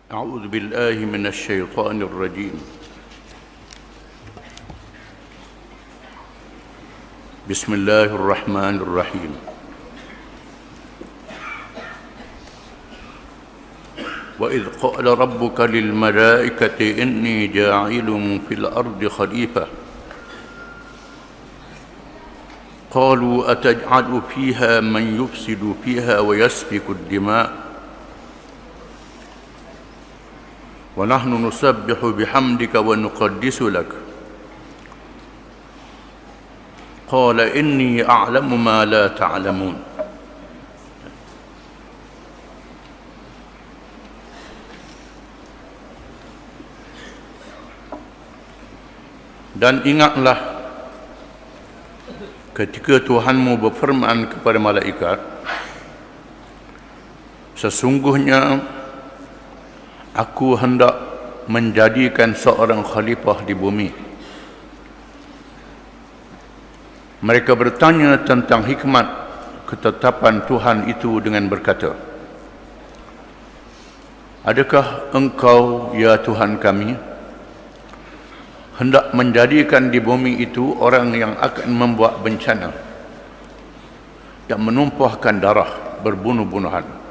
أعوذ بالله من الشيطان الرجيم. بسم الله الرحمن الرحيم. وإذ قال ربك للملائكة إني جاعل في الأرض خليفة قالوا أتجعل فيها من يفسد فيها ويسفك الدماء ونحن نسبح بحمدك ونقدس لك قال إني أعلم ما لا تعلمون. Dan ingatlah ketika Tuhanmu berfirman kepada malaikat, sesungguhnya aku hendak menjadikan seorang khalifah di bumi. Mereka bertanya tentang hikmat ketetapan Tuhan itu dengan berkata, adakah engkau, ya Tuhan kami, hendak menjadikan di bumi itu orang yang akan membuat bencana, yang menumpahkan darah, berbunuh-bunuhan?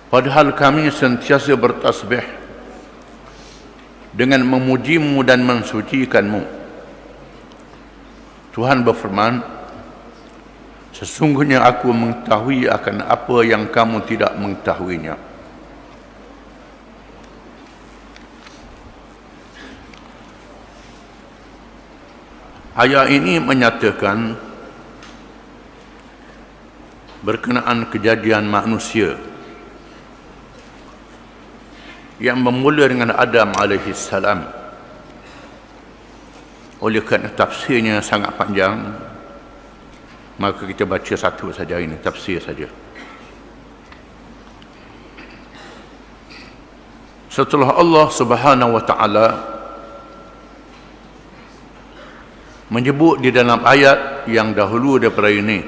Padahal kami sentiasa bertasbih dengan memujimu dan mensucikanmu. Tuhan berfirman, sesungguhnya aku mengetahui akan apa yang kamu tidak mengetahuinya. Ayat ini menyatakan berkenaan kejadian manusia yang bermula dengan Adam AS. Oleh kerana tafsirnya sangat panjang, maka kita baca satu saja ini, tafsir saja. Setelah Allah Subhanahu wa taala menyebut di dalam ayat yang dahulu daripada ini,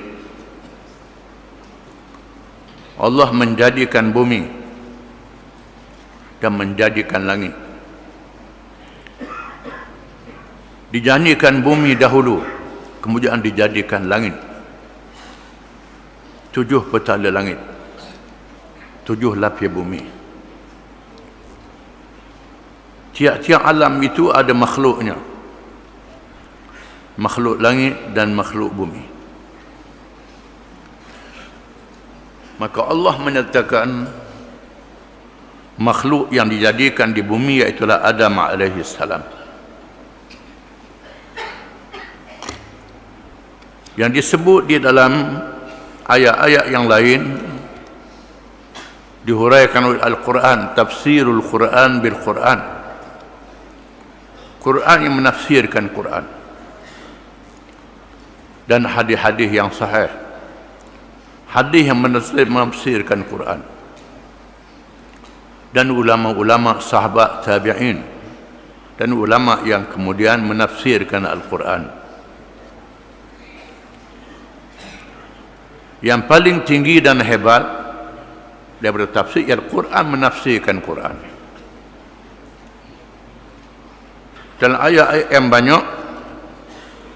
Allah menjadikan bumi dan menjadikan langit. Dijadikan bumi dahulu, kemudian dijadikan langit. 7 petala langit, 7 lapis bumi. Tiap-tiap alam itu ada makhluknya, makhluk langit dan makhluk bumi. Maka Allah menyatakan makhluk yang dijadikan di bumi iaitulah Adam AS, yang disebut di dalam ayat-ayat yang lain, dihuraikan oleh Al-Quran, tafsirul Quran bil Quran, Quran yang menafsirkan Quran, dan hadis-hadis yang sahih, hadis yang menafsirkan Quran, dan ulama-ulama sahabat tabi'in, dan ulama yang kemudian menafsirkan Al-Quran. Yang paling tinggi dan hebat daripada tafsir, Al-Quran menafsirkan Quran. Dalam ayat-ayat yang banyak,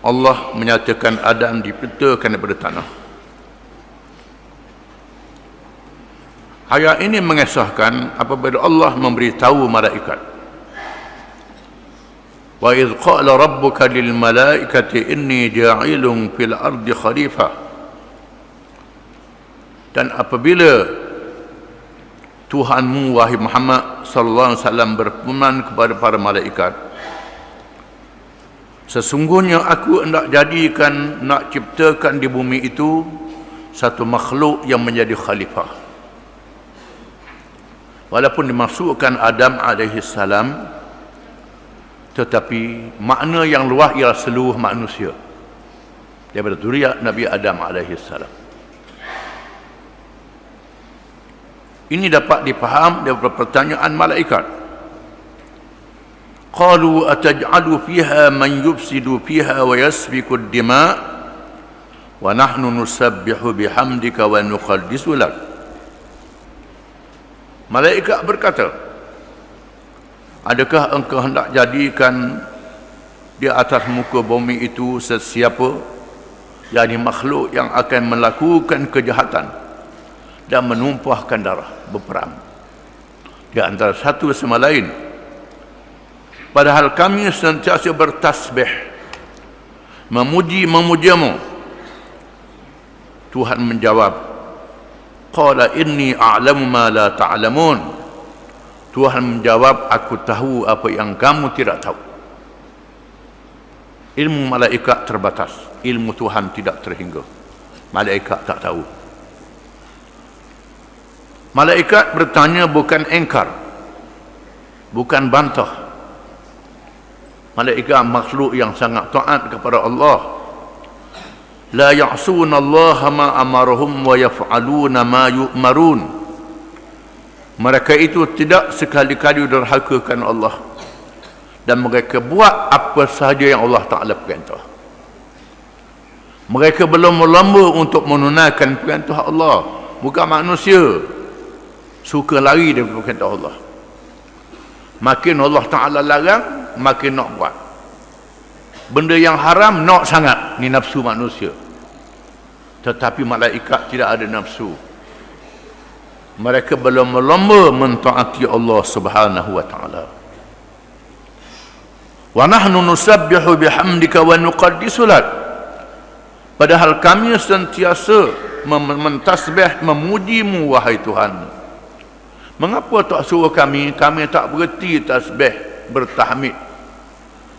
Allah menyatakan Adam diciptakan daripada tanah. Ayat ini mengesahkan apabila Allah memberitahu malaikat, wa idh qala rabbuka lil malaikati inni ja'ilun fil ardi khalifah. Dan apabila Tuhanmu wahai Muhammad sallallahu alaihi wasallam berfirman kepada para malaikat, sesungguhnya aku hendak jadikan, nak ciptakan di bumi itu satu makhluk yang menjadi khalifah. Walaupun dimasukkan Adam AS, tetapi makna yang luas ialah seluruh manusia daripada zuriat Nabi Adam AS. Ini dapat dipaham daripada pertanyaan malaikat. Qalu ataj'alu fiha man yufsidu fiha wa yasfiku ad-dima' wa nahnu nusabbihu bihamdika wa nuqaddisu lak. Malaikat berkata, adakah engkau hendak jadikan di atas muka bumi itu sesiapa, yakni makhluk yang akan melakukan kejahatan dan menumpahkan darah, berperang di antara satu sama lain, padahal kami sentiasa bertasbih memuji-memujiamu? Tuhan menjawab, qala inni a'lamu ma la ta'lamun. Tuhan menjawab, aku tahu apa yang kamu tidak tahu. Ilmu malaikat terbatas, ilmu Tuhan tidak terhingga. Malaikat tak tahu. Malaikat bertanya bukan engkar, bukan bantah. Malaikat makhluk yang sangat taat kepada Allah. La ya'suna Allah ma amarahum wa yaf'aluna ma yu'marun. Mereka itu tidak sekali-kali derhakakan Allah, dan mereka buat apa sahaja yang Allah Ta'ala perintah. Mereka belum berlomba untuk menunaikan perintah Allah. Bukan manusia suka lari daripada perintah Allah. Makin Allah Ta'ala larang, makin nak buat. Benda yang haram nak sangat, ni nafsu manusia. Tetapi malaikat tidak ada nafsu. Mereka belum berlomba mentaati Allah Subhanahu wa Ta'ala. Wa nahnu nusabbihu bihamdika wa nuqaddisu lak. Padahal kami sentiasa mentasbih, memujimu wahai Tuhan. Mengapa tak suruh kami tak berhenti tasbih, bertahmid,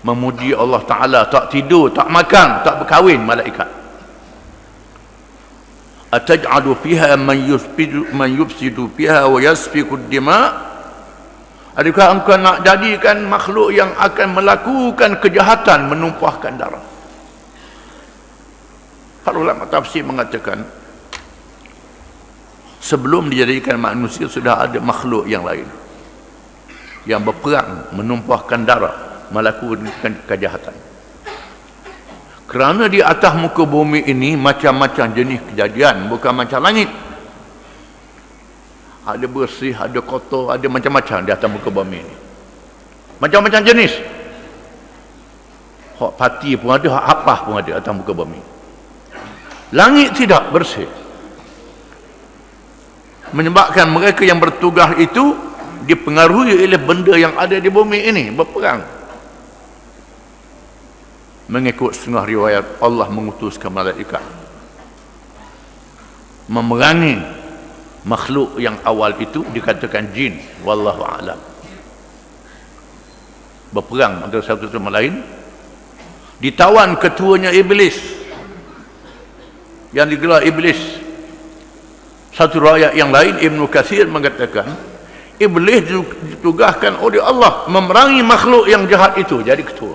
memuji Allah Ta'ala, tak tidur, tak makan, tak berkahwin malaikat? Ataj'alu fiha man yufsidu fiha wa yasfiku ad-dima'? Adakah engkau nak jadikan makhluk yang akan melakukan kejahatan, menumpahkan darah? Para ulama tafsir mengatakan, sebelum dijadikan manusia sudah ada makhluk yang lain yang berperang, menumpahkan darah, melakukan kejahatan. Kerana di atas muka bumi ini macam-macam jenis kejadian, bukan macam langit. Ada bersih, ada kotor, ada macam-macam di atas muka bumi ini. Macam-macam jenis. Hak pati pun ada, hak apah pun ada atas muka bumi. Langit tidak bersih, menyebabkan mereka yang bertugas itu dipengaruhi oleh benda yang ada di bumi ini, berperang. Mengikut setengah riwayat, Allah mengutuskan malaikat memerangi makhluk yang awal itu, dikatakan jin, wallahu a'lam. Berperang antara satu sama lain. Ditawan ketuanya iblis, yang digelar iblis. Satu riwayat yang lain, Ibnu Katsir mengatakan iblis ditugaskan oleh Allah memerangi makhluk yang jahat itu, jadi ketua,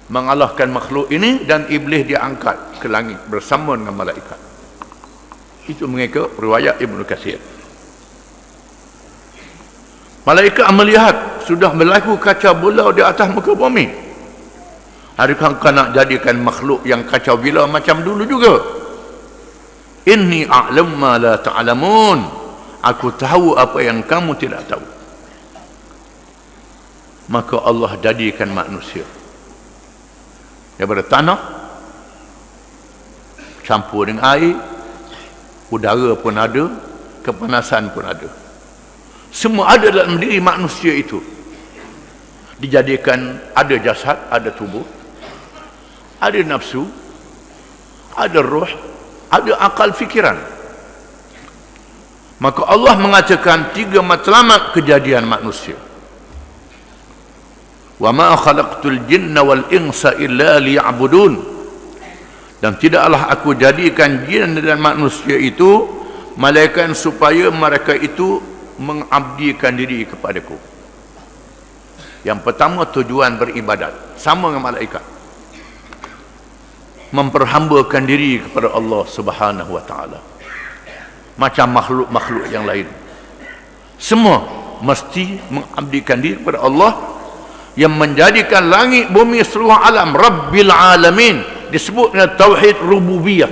mengalahkan makhluk ini, dan iblis diangkat ke langit bersama dengan malaikat. Itu mengikut riwayat Ibnu Katsir. Malaikat melihat sudah berlaku kacau balau di atas muka bumi. Adakah kau nak jadikan makhluk yang kacau balau macam dulu juga? Inni a'lamu ma la ta'lamun. Aku tahu apa yang kamu tidak tahu. Maka Allah jadikan manusia daripada tanah, campur dengan air, udara pun ada, kepanasan pun ada. Semua ada dalam diri manusia itu. Dijadikan ada jasad, ada tubuh, ada nafsu, ada roh, ada akal fikiran. Maka Allah mengatakan 3 matlamat kejadian manusia. Wa ma khalaqtul jinna wal insa illa liya'budun. Dan tidaklah aku jadikan jin dan manusia itu malaikat supaya mereka itu mengabdikan diri kepadaku. Yang pertama, tujuan beribadat, sama dengan malaikat, memperhambakan diri kepada Allah Subhanahu wa Ta'ala. Macam makhluk-makhluk yang lain, semua mesti mengabdikan diri kepada Allah yang menjadikan langit bumi seluruh alam Rabbil Alamin. Disebut dengan tauhid rububiyah.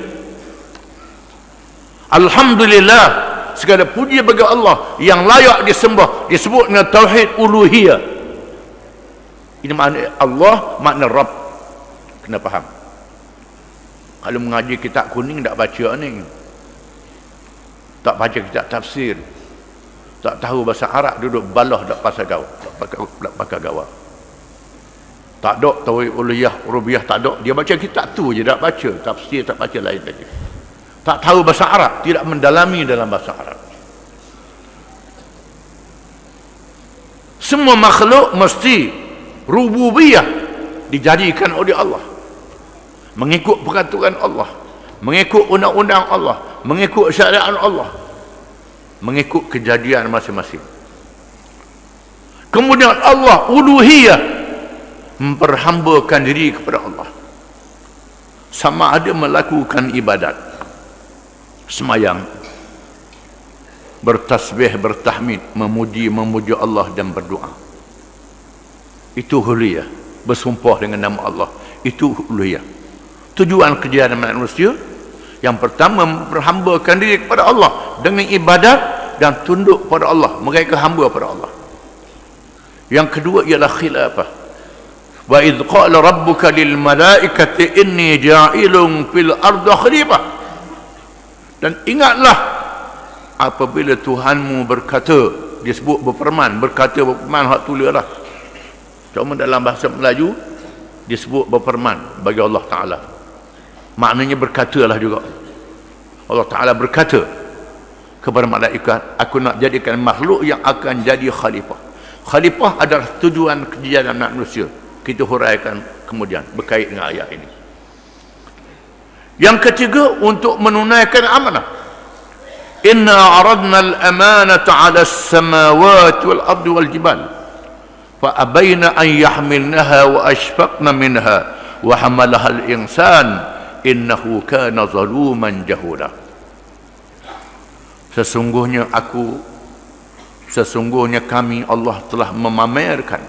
Alhamdulillah, segala puji bagi Allah yang layak disembah, disebut dengan tauhid uluhiyah. Ini makna Allah, makna Rabb. Kena faham. Kalau mengaji kitab kuning tak baca ni, tak baca kitab tafsir, tak tahu bahasa Arab, duduk balah tak pasal gaul, tak pakai gawar. Tak ada tauhid uluhiyah, rububiyah, tak ada. Dia baca kitab tu je, tak baca tafsir, tak baca lain lagi. Tak tahu bahasa Arab, tidak mendalami dalam bahasa Arab. Semua makhluk mesti rububiyah dijadikan oleh Allah, mengikut peraturan Allah, mengikut undang-undang Allah, mengikut syariat Allah, mengikut kejadian masing-masing. Kemudian Allah uluhiyah, memperhambakan diri kepada Allah, sama ada melakukan ibadat, semayang, bertasbih, bertahmid, memuji Allah dan berdoa. Itu uluhiyah, bersumpah dengan nama Allah. Itu uluhiyah. Tujuan kejadian manusia yang pertama, memperhambakan diri kepada Allah dengan ibadat dan tunduk pada Allah, mereka hamba pada Allah. Yang kedua ialah khilafah. Wa idh qala rabbuka lil malaikati inni ja'ilun fil ardi khalifah. Dan ingatlah apabila Tuhanmu berkata, disebut berfirman, hak tulislah. Cuma dalam bahasa Melayu disebut berfirman bagi Allah Ta'ala. Maknanya berkatalah juga. Allah Ta'ala berkata kepada malaikat, aku nak jadikan makhluk yang akan jadi khalifah. Khalifah adalah tujuan kejadian manusia. Kita huraikan kemudian berkait dengan ayat ini. Yang ketiga, untuk menunaikan amanah. Inna aradna al-amanata 'ala as-samawati wal ardi wal jibal fa abayna an yahmilnaha wa ashfaqna minha wa hamalaha al-insan innahu kana zaluman jahula. Sesungguhnya kami, Allah telah memamerkan,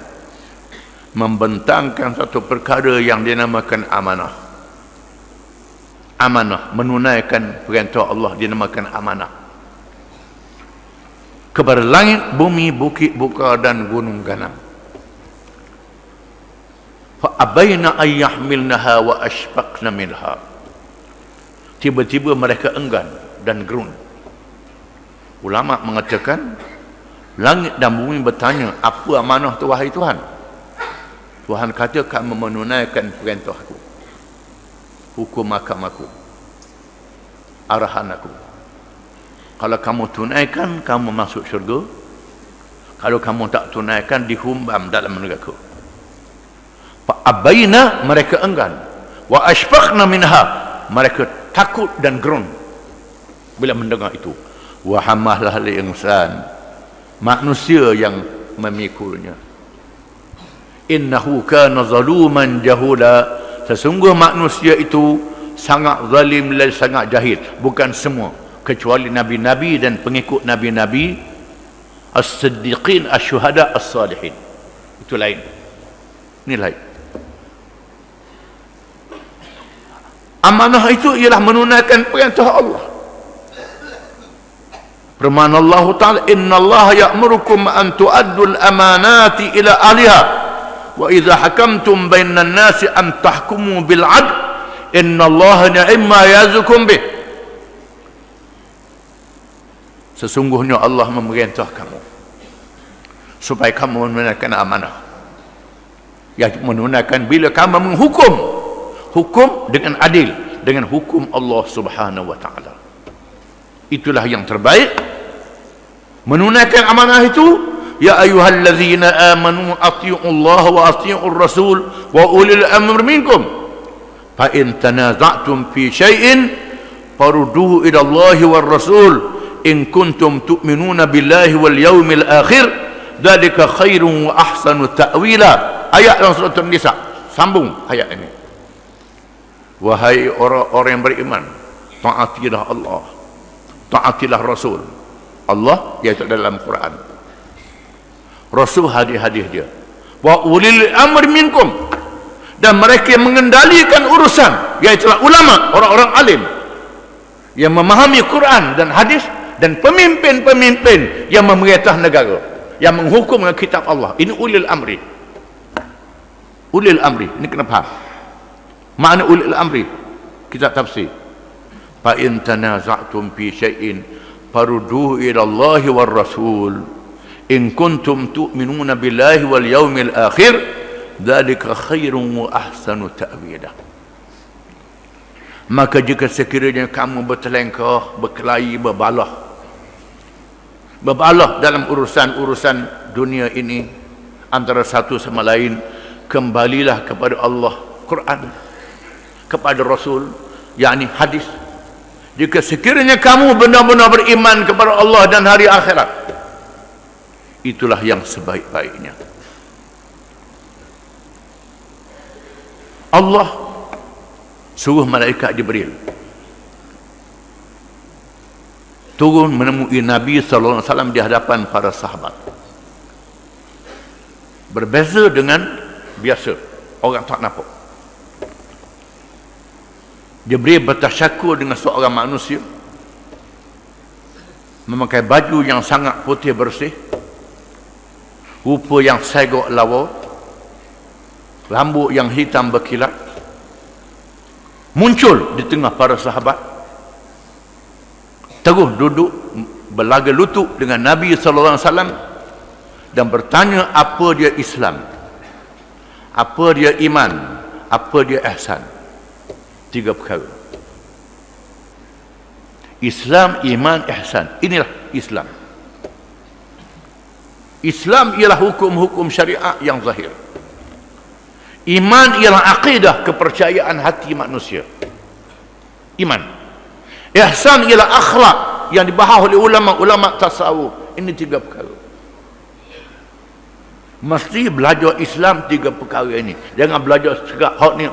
membentangkan satu perkara yang dinamakan amanah. Amanah, menunaikan perintah Allah dinamakan amanah. Kepada langit, bumi, bukit, buka dan gunung ganam. Fa abayna an yahmilnaha wa ashfaqna minha. Tiba-tiba mereka enggan dan gerun. Ulama mengatakan, langit dan bumi bertanya, apa amanah tu wahai Tuhan? Tuhan kata, kamu menunaikan perintah aku, hukum aku, arahan aku. Kalau kamu tunaikan, kamu masuk syurga. Kalau kamu tak tunaikan, dihumbam dalam neraka. Fa'abayna, mereka enggan. Wa ashfaqna minha, mereka takut dan gerun bila mendengar itu. Wa hamalahal insan, manusia yang memikulnya. Innahu kana zaluman jahula, sesungguh manusia itu sangat zalim dan sangat jahil. Bukan semua, kecuali nabi-nabi dan pengikut nabi-nabi, as-siddiqin, asy-syuhada, as-salihin. Itu lain. Ini lain. Amanah itu ialah menunaikan perintah Allah. Firman Allah Ta'ala, innallaha ya'murukum an tu'addul amanati ila ahliha wa idza hakamtum bainan nasi an tahkumu bil 'adl innallaha ni'ma yazukum bih. Sesungguhnya Allah memerintah kamu supaya kamu menunaikan amanah. Yang menunaikan bila kamu menghukum, hukum dengan adil, dengan hukum Allah Subhanahu wa Ta'ala. Itulah yang terbaik. Menunaikan amanah itu, ya ayyuhallazina amanu atti'ullaha wa atti'ur rasul wa ulil amri minkum fa in tanaza'tum fi syai'in farudduhu ila Allahi war rasul in kuntum tu'minuna billahi wal yawmil akhir dzalika khairun wa ahsanu ta'wila. Ayat dalam surah An-Nisa, sambung ayat ini. Wahai orang-orang yang beriman, taatilah Allah, taatilah Rasul. Allah iaitu dalam Quran, Rasul hadis-hadis dia. Wa ulil amri minkum, dan mereka yang mengendalikan urusan, iaitu ulama, orang-orang alim yang memahami Quran dan hadis dan pemimpin-pemimpin yang memerintah negara, yang menghukum dengan kitab Allah. Ini ulil amri. Ulil amri. Ini kena faham. Makna ulil amri kita tafsir. Fa in tanaza'tum fi syai'in farudduhu ila Allah war Rasul in kuntum tu'minuna billahi wal yaumil akhir dzalika khairun wa ahsanu ta'wila. Maka jika sekiranya kamu bertelengkah, berkelahi, berbalah dalam urusan-urusan dunia ini antara satu sama lain, kembalilah kepada Allah, Quran, kepada Rasul, yakni hadis. Jika sekiranya kamu benar-benar beriman kepada Allah dan hari akhirat, itulah yang sebaik-baiknya. Allah suruh malaikat Jibril turun menemui Nabi sallallahu alaihi wasallam di hadapan para sahabat. Berbeza dengan biasa orang tak nampak. Jibril bertasyakur dengan seorang manusia memakai baju yang sangat putih bersih, rupa yang segok lawa, rambut yang hitam berkilat, muncul di tengah para sahabat, terus duduk berlaga lutut dengan Nabi sallallahu alaihi wasallam dan bertanya apa dia Islam, apa dia iman, apa dia ihsan. 3 perkara. Islam, iman, ihsan. Inilah Islam. Islam ialah hukum-hukum syariat yang zahir. Iman ialah akidah, kepercayaan hati manusia. Iman. Ihsan ialah akhlak yang dibahas oleh ulama-ulama tasawuf. Ini 3 perkara. Mesti belajar Islam 3 perkara ini. Jangan belajar segak hak ni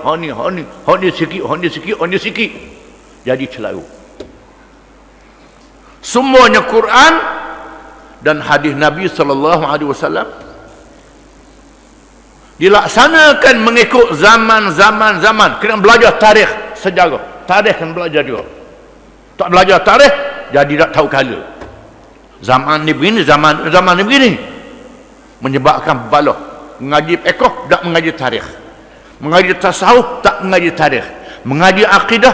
sikit. Jadi celaru. Semuanya Quran dan hadis Nabi sallallahu alaihi wasallam dilaksanakan mengikut zaman. Kena belajar tarikh, sejarah. Tarikh kena belajar juga. Tak belajar tarikh, jadi tak tahu kala. Zaman ni begini, zaman ni begini. Menyebabkan balah. Mengaji fiqh, tak mengaji tarikh. Mengaji tasawuf, tak mengaji tarikh. Mengaji akidah,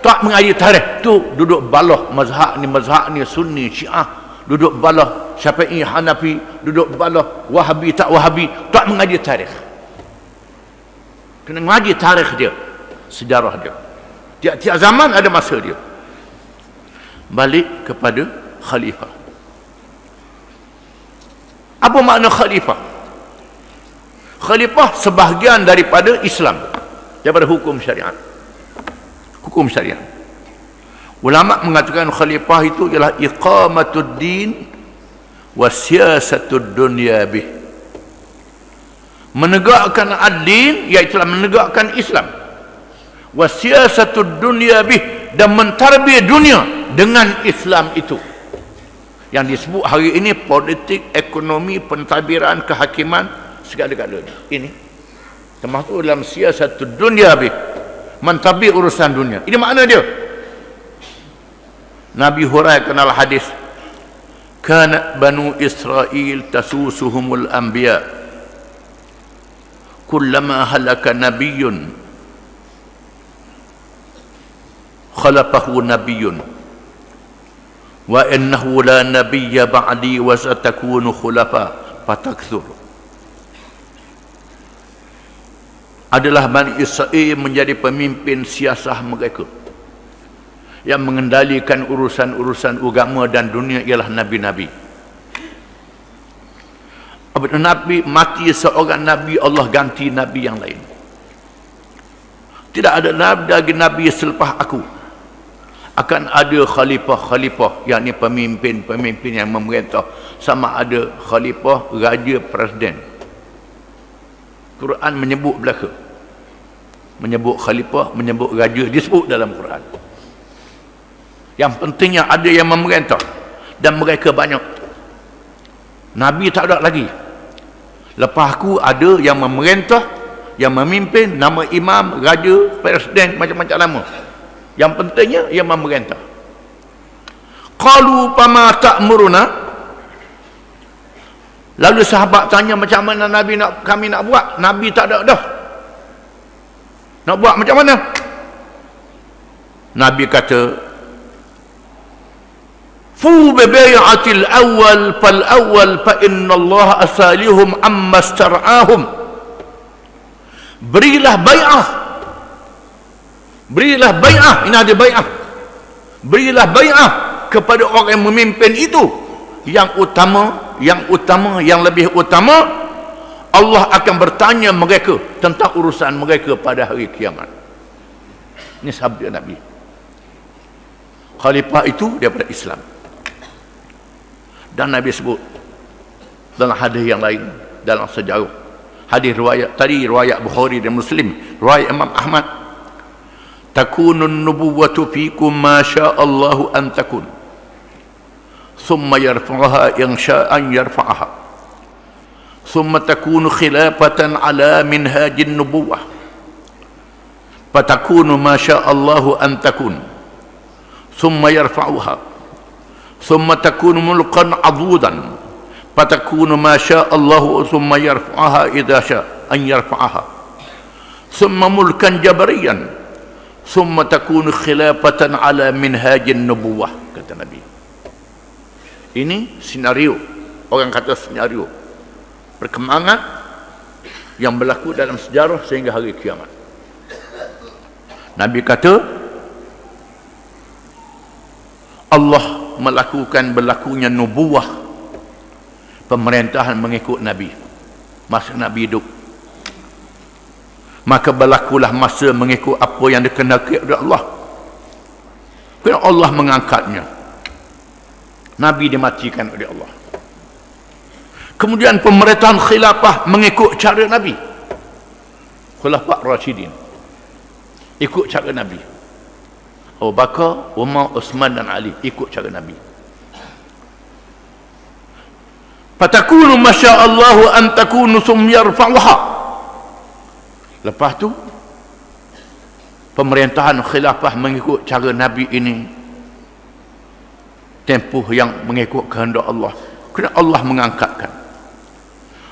tak mengaji tarikh. Tu duduk balah mazhab ni Sunni, Syiah. Duduk balah Syafi'i, Hanafi. Duduk balah Wahabi, tak Wahabi. Tak mengaji tarikh. Kena mengaji tarikh dia, sejarah dia. Tiap-tiap zaman ada masa dia. Balik kepada khalifah. Apa makna khalifah? Khalifah sebahagian daripada Islam, daripada hukum syariat. Hukum syariat. Ulama mengatakan khalifah itu ialah iqamatud din wa siyasatud dunya bih. Menegakkan ad-din, iaitu menegakkan Islam. Wa siyasatud dunya bih, dan mentarbiyah dunia dengan Islam itu. Yang disebut hari ini politik, ekonomi, pentadbiran, kehakiman, segala-galanya. Ini termasuk dalam siasat dunia bih, mentadbir urusan dunia. Ini makna dia. Nabi huraikan al hadis, kana banu Israel tasusuhumul anbiya kullama halaka nabiyyun khalafahu nabiyyun wa innahu la nabiyya ba'di wa satakunu khulafa fatakthur. Adalah Bani Israel menjadi pemimpin siasah mereka. Yang mengendalikan urusan-urusan agama dan dunia ialah nabi-nabi. Apabila nabi mati seorang nabi, Allah ganti nabi yang lain. Tidak ada nabi lagi nabi selepas aku. Akan ada khalifah-khalifah, yakni pemimpin-pemimpin yang memerintah, sama ada khalifah, raja, presiden. Quran menyebut belaka, menyebut khalifah, menyebut raja, disebut dalam Quran. Yang pentingnya ada yang memerintah, dan mereka banyak. Nabi tak ada lagi. Lepas aku ada yang memerintah, yang memimpin, nama imam, raja, presiden, macam-macam nama. Yang pentingnya ia memerintah. Qalu fama ta'muruna. Lalu sahabat tanya, macam mana kami nak buat? Nabi tak ada dah. Nak buat macam mana? Nabi kata, fu bi bai'atil awwal fal awwal fa inna Allah asalihum amma star'ahum. Berilah bai'ah. Berilah bai'ah. Ini ada bai'ah. Berilah bai'ah kepada orang yang memimpin itu. Yang utama, yang lebih utama, Allah akan bertanya mereka tentang urusan mereka pada hari kiamat. Ini sabda Nabi. Khalifah itu daripada Islam. Dan Nabi sebut dalam hadis yang lain, dalam sejarah, hadis riwayat tadi, riwayat Bukhari dan Muslim, riwayat Imam Ahmad, takunun nubuwwatu fikum ma sya'allahu an takun, thumma yarfa'aha in sya'an yarfa'aha, thumma takunu khilafatan ala minhajin nubuwwah, fatakunu ma sya'allahu an takun, thumma yarfa'uha, thumma takunu mulkan 'adudan, fatakunu ma sya'allahu thumma yarfa'aha idza sya'a an yarfa'aha, thumma mulkan jabariyan, thumma takunu khilafatan ala minhajin nubuwwah, kata Nabi. Ini senario, orang kata senario perkembangan yang berlaku dalam sejarah sehingga hari kiamat. Nabi kata Allah melakukan berlakunya nubuwah, pemerintahan mengikut Nabi masa Nabi hidup. Maka berlakulah masa mengikut apa yang dikehendaki oleh Allah. Kerana Allah mengangkatnya, Nabi dimatikan oleh Allah. Kemudian pemerintahan khilafah mengikut cara Nabi. Khulafah Rashidin ikut cara Nabi. Abu Bakar, Umar, Uthman dan Ali ikut cara Nabi. Fatakunu masya'allahu an takunu thumma yarfa'uha. Lepas tu pemerintahan khilafah mengikut cara Nabi ini tempoh yang mengikut kehendak Allah, kerana Allah mengangkatkan.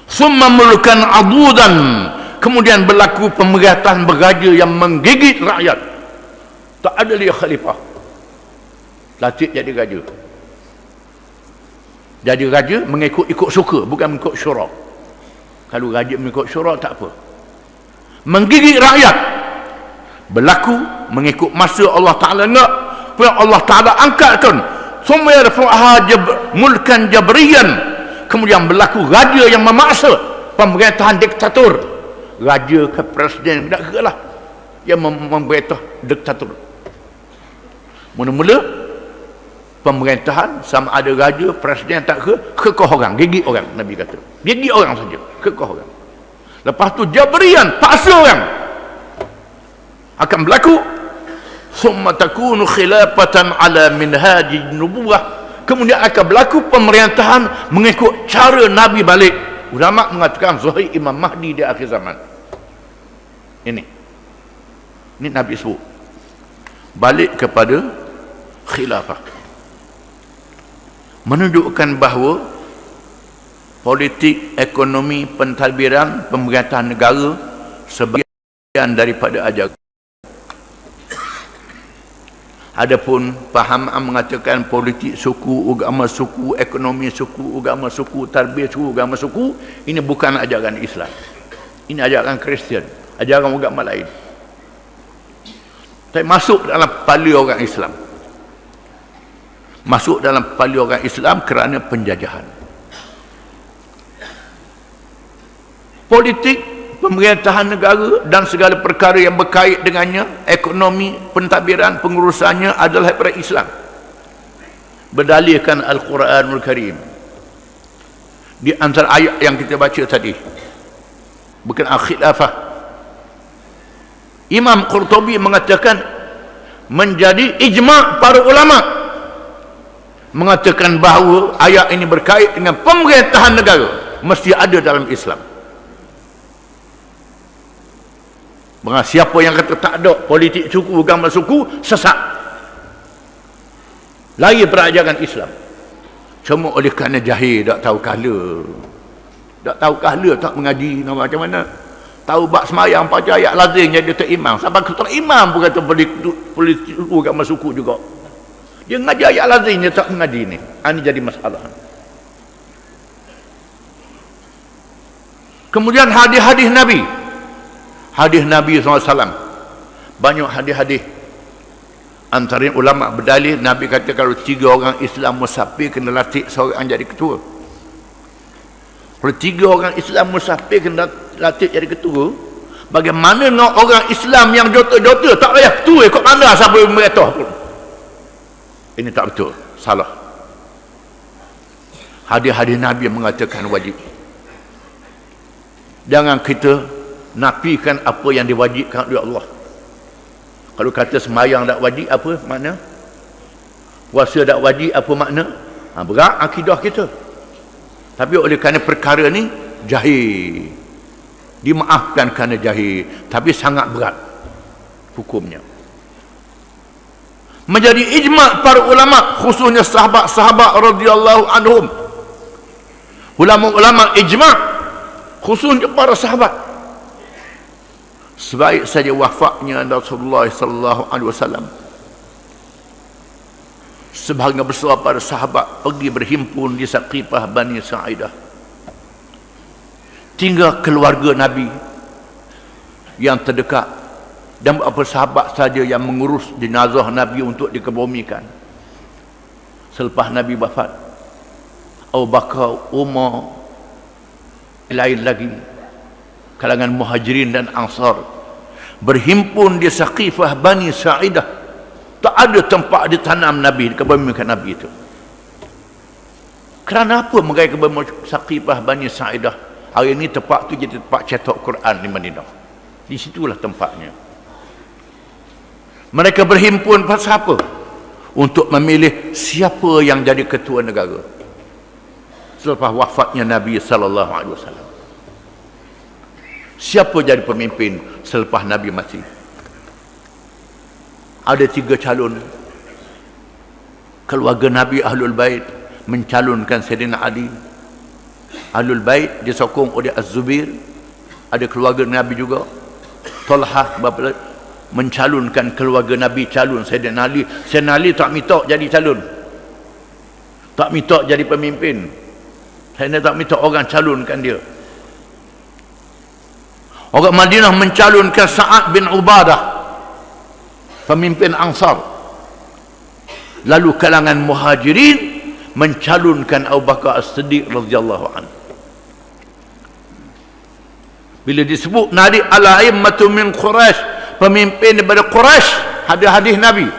Summa mulkan adudan, kemudian berlaku pemerintahan berraja yang menggigit rakyat. Tak ada dia khalifah, latih jadi raja. Jadi raja ikut suka, bukan mengikut syura. Kalau raja mengikut syura tak apa. Menggigit rakyat berlaku mengikut masa Allah Ta'ala nak, Allah Ta'ala angkatkan. Summa yarfa'aha mulkan jabriyan, kemudian berlaku raja yang memaksa, pemerintahan diktator. Raja ke presiden tak ke lah yang memerintah diktator. Mula-mula pemerintahan sama ada raja, presiden tak kekeh orang, gigit orang. Nabi kata gigit orang saja, kekeh orang. Lepas tu jabriyan, paksa orang, akan berlaku. Summa takunu khilafatan ala minhaji nubuwah, kemudian akan berlaku pemerintahan mengikut cara Nabi balik. Ulama mengatakan zahir Imam Mahdi di akhir zaman. Ini Nabi sebut balik kepada khilafah, menunjukkan bahawa politik, ekonomi, pentadbiran, pemerintahan negara sebahagian daripada ajaran. Adapun pahaman mengatakan politik suku, agama suku, ekonomi suku, agama suku, tarbiyah suku, agama suku, ini bukan ajaran Islam. Ini ajaran Kristian, ajaran agama lain. Tapi masuk dalam kepala orang Islam. Masuk dalam kepala orang Islam kerana penjajahan. Politik, pemerintahan negara dan segala perkara yang berkait dengannya, ekonomi, pentadbiran, pengurusannya adalah daripada Islam. Berdalilkan Al-Quranul Karim. Di antara ayat yang kita baca tadi, bukan al-khilafah, Imam Qurtubi mengatakan menjadi ijma' para ulama mengatakan bahawa ayat ini berkait dengan pemerintahan negara mesti ada dalam Islam. Siapa yang kata tak ada politik suku, agama suku, sesat. Lari perajaran Islam. Cuma oleh kerana jahil, tak tahu kahla. Tak tahu kahla, tak mengaji nak macam mana. Tahu bak semayang baca ayat lazim jadi tak imam. Sampai ketua imam pun kata boleh tiru kat masuku juga. Dia ngaji ayat lazim dia tak mengaji ni. Ini jadi masalah. Kemudian hadis-hadis Nabi. Hadis Nabi SAW. Banyak hadis-hadis. Antara ulama berdalil, Nabi kata kalau 3 orang Islam musafir kena latih seorang jadi ketua. Kalau 3 orang Islam musafir kena latih jadi ketua, bagaimana nak orang Islam yang jota-jota tak payah ketua, ikut mana siapa memerintah pun. Ini tak betul, salah. Hadis-hadis Nabi mengatakan wajib. Jangan kita nafikan apa yang diwajibkan oleh Allah. Kalau kata semayang tak wajib, apa makna? Puasa tak wajib, apa makna? Berat akidah kita. Tapi oleh kerana perkara ni jahil, dimaafkan kerana jahil, tapi sangat berat hukumnya. Menjadi ijma' para ulama, khususnya sahabat-sahabat radhiyallahu anhum. Ulama-ulama ijma', khususnya para sahabat. Sebaik saja wafatnya Rasulullah sallallahu alaihi wasallam, sebahagian besar para sahabat pergi berhimpun di Saqifah Bani Sa'idah. Tinggal keluarga Nabi yang terdekat dan beberapa sahabat saja yang mengurus jenazah Nabi untuk dikebumikan. Selepas Nabi wafat, Abu Bakar, Umar, lain lagi kalangan Muhajirin dan Ansar berhimpun di Saqifah Bani Sa'idah. Tak ada tempat ditanam Nabi, dikebumikan Nabi itu. Kerana apa mereka kebumikan Saqifah Bani Sa'idah? Hari ini tempat tu jadi tempat cetak Quran di Madinah. Di situlah tempatnya. Mereka berhimpun pasal apa? Untuk memilih siapa yang jadi ketua negara selepas wafatnya Nabi sallallahu alaihi wasallam. Siapa jadi pemimpin selepas Nabi mati? Ada 3 calon. Keluarga Nabi Ahlul Bait mencalonkan Sayyidina Ali. Ahlul Bait disokong oleh Az-Zubair. Ada keluarga Nabi juga. Talhah mencalonkan keluarga Nabi calon Sayyidina Ali. Sayyidina Ali tak minta jadi calon, tak minta jadi pemimpin. Sayyidina tak minta orang calonkan dia. Orang Madinah mencalonkan Sa'ad bin Ubadah, pemimpin Ansar. Lalu kalangan Muhajirin mencalonkan Abu Bakar As-Siddiq radhiyallahu anhu. Bila disebut nadi al-a'immatu min Quraisy, pemimpin daripada Quraisy, hadis-hadis Nabi,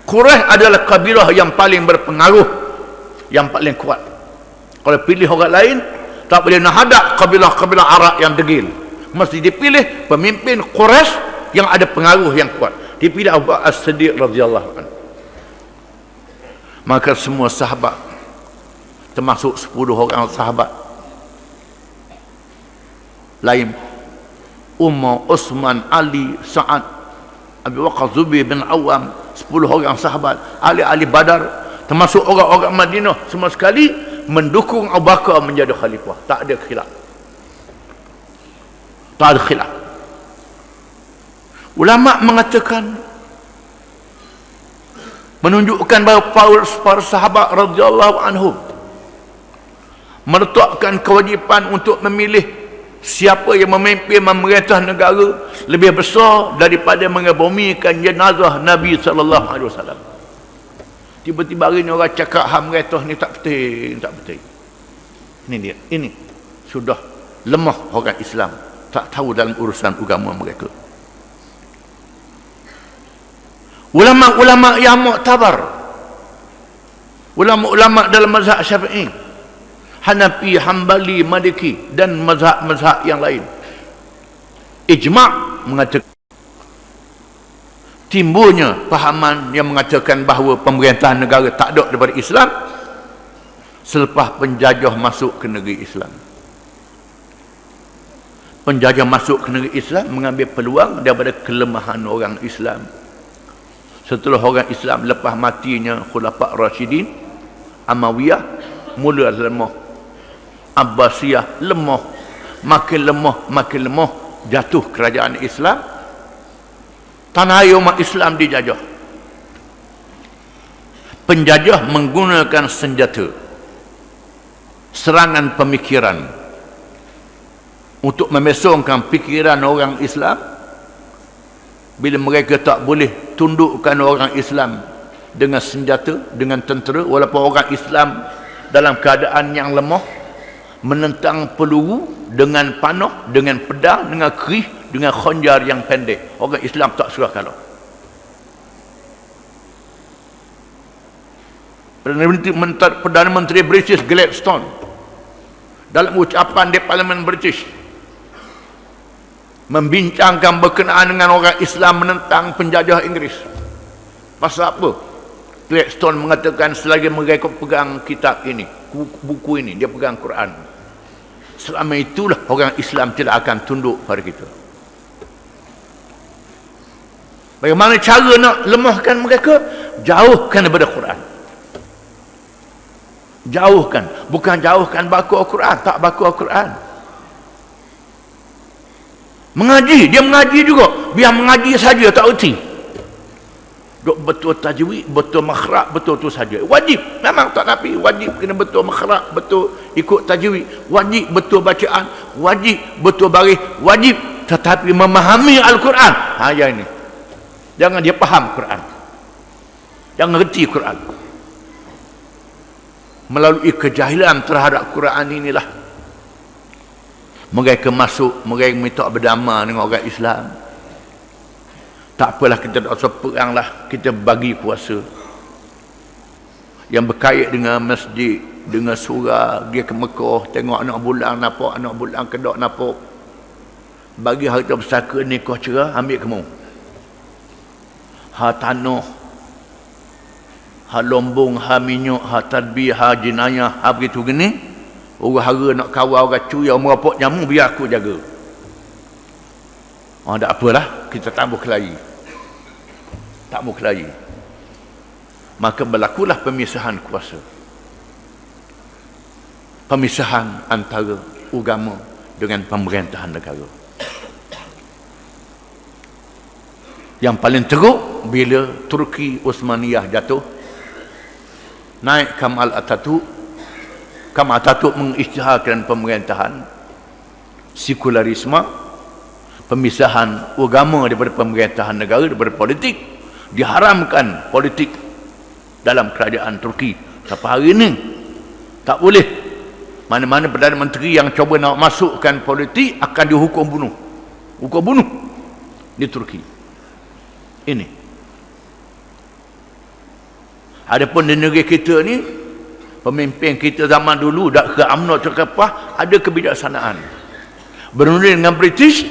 Quraisy adalah kabilah yang paling berpengaruh, yang paling kuat. Kalau pilih orang lain, tak boleh nak hadap kabilah-kabilah Arab yang degil. Mesti dipilih pemimpin Quraisy yang ada pengaruh yang kuat. Dipilih Abu Bakar As-Siddiq radhiyallahu anhu. Maka semua sahabat, termasuk 10 orang sahabat lain, Umar, Uthman, Ali, Sa'ad, Abu Bakar, Zubair bin Awam, 10 orang sahabat, ahli-ahli Badar, termasuk orang-orang Madinah, semua sekali mendukung Abu Bakar menjadi khalifah. Tak ada khilaf. Tak ada khilaf. Ulama mengatakan, menunjukkan bahawa para sahabat radhiyallahu anhum meletakkan kewajipan untuk memilih siapa yang memimpin memerintah negara lebih besar daripada mengebumikan jenazah Nabi sallallahu alaihi wasallam. Tiba-tiba hari ni orang cakap hak memerintah ni tak penting, tak penting. Ini dia, ini sudah lemah orang Islam, tak tahu dalam urusan agama mereka. Ulama-ulama yang muktabar, ulama-ulama dalam mazhab Syafi'i, Hanafi, Hambali, Maliki dan mazhab-mazhab yang lain, ijma' mengatakan timbulnya pahaman yang mengatakan bahawa pemerintahan negara tak ada daripada Islam selepas penjajah masuk ke negeri Islam. Penjajah masuk ke negeri Islam mengambil peluang daripada kelemahan orang Islam. Setelah orang Islam lepas matinya Khulafa' Rashidin, Amawiyah mula lemah, Abbasiyah lemah, makin lemah, jatuh kerajaan Islam. Tanah air umat Islam dijajah. Penjajah menggunakan senjata, serangan pemikiran untuk memesongkan pikiran orang Islam. Bila mereka tak boleh tundukkan orang Islam dengan senjata, dengan tentera, walaupun orang Islam dalam keadaan yang lemah, menentang peluru dengan panah, dengan pedang, dengan kerih, dengan khanjar yang pendek, orang Islam tak suka kalah. Perdana Menteri British Gladstone dalam ucapan di Parlimen British membincangkan berkenaan dengan orang Islam menentang penjajah Inggeris. Pasal apa? Gladstone mengatakan selagi mereka pegang kitab ini, buku ini, dia pegang Quran, selama itulah orang Islam tidak akan tunduk pada kita. Bagaimana cara nak lemahkan mereka? Jauhkan daripada Quran. Jauhkan, bukan jauhkan baku Al-Quran, tak baku Al-Quran. Mengaji, dia mengaji juga, biar mengaji saja, tak erti. Duk betul tajwid, betul makhraj, betul tu saja. Wajib, memang tak nafi, wajib kena betul makhraj, betul ikut tajwid, wajib betul bacaan, wajib betul baris, wajib, tetapi memahami Al-Quran. Yang ini. Jangan dia faham Quran. Jangan reti Quran. Melalui kejahilan terhadap Quran inilah mereka masuk, mereka minta berdamai dengan orang Islam. Tak apalah, kita tak usah perang lah, kita bagi kuasa. Yang berkait dengan masjid, dengan surah, dia ke Mekah, tengok anak bulan nampak, anak bulan kedok nampak, bagi harta pesaka nikah cerah, ambil kamu. Ha tanah, ha lombong, ha minyak, ha tadbir, ha jenayah, ha begitu gini. Orang hara nak kawal orang cuy, yang merapok jamu, biar aku jaga. Tak apalah, kita tak boleh kelahi. Tak boleh kelahi. Maka berlakulah pemisahan kuasa. Pemisahan antara agama dengan pemerintahan negara. Yang paling teruk bila Turki Osmaniyah jatuh, naik Kemal Atatürk mengisytiharkan pemerintahan sekularisme, pemisahan agama daripada pemerintahan negara, daripada politik. Diharamkan politik dalam kerajaan Turki. Sampai hari ini tak boleh. Mana-mana Perdana Menteri yang cuba nak masukkan politik akan dihukum bunuh. Hukum bunuh di Turki. Ini. Adapun di negeri kita ni, pemimpin kita zaman dulu dak ke UMNO terkepah, ada kebijaksanaan. Berbanding dengan British,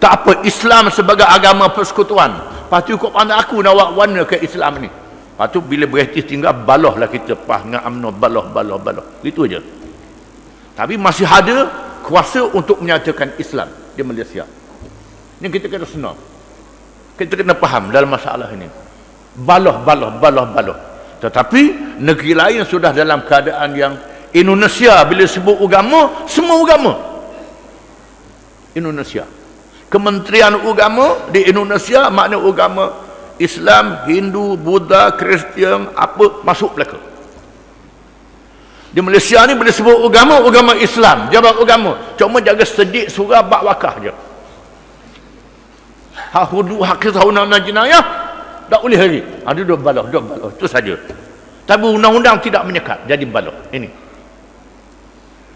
tak apa, Islam sebagai agama persekutuan. Lepas tu kau pandang aku nak warna ke Islam ni. Lepas tu bila British tinggal, baloh lah kita pah dengan UMNO, baloh. Itu aja. Tapi masih ada kuasa untuk menyatakan Islam di Malaysia. Ini kita kena senang. Kita kena faham dalam masalah ini. Baloh. Tetapi negeri lain sudah dalam keadaan yang Indonesia bila sebut agama, semua agama. Indonesia. Kementerian Agama di Indonesia makna agama Islam, Hindu, Buddha, Kristian, apa masuk belaka. Di Malaysia ni bila sebut agama, agama Islam, jabat agama. Cuma jaga sedik surah bak wakah je. Hak hudu, hak kesahunana jenayah, tak boleh hari. Ada dua baloh, itu saja. Tapi undang-undang tidak menyekat, jadi baloh. Ini.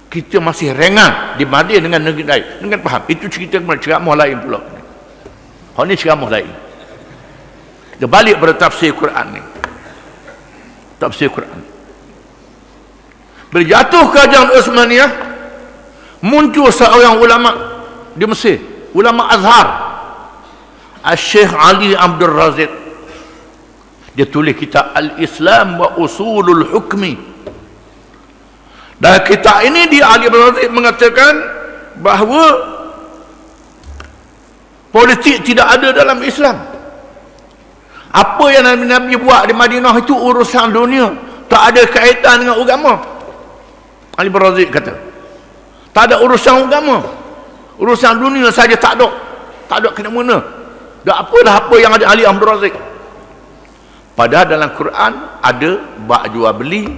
Kita masih rengan dibanding dengan negeri lain. Dengan faham. Itu cerita ceramah lain pula. Ini ceramah lain. Kita balik pada tafsir Quran ni. Tafsir Quran. Berjatuh kerajaan Osmaniyah, muncul seorang ulama di Mesir, ulama Azhar, Syekh Ali Abdul Razid. Dia tulis kitab Al-Islam wa Usulul Hukmi. Dan kitab ini dia Ali Abdul Razid mengatakan bahawa politik tidak ada dalam Islam. Apa yang Nabi buat di Madinah itu urusan dunia, tak ada kaitan dengan agama. Ali bin Razik kata, tak ada urusan agama, urusan dunia saja, tak ada kena mengena. Tak apalah apa yang ada Ali bin Razik. Padahal dalam Quran ada bab jual beli,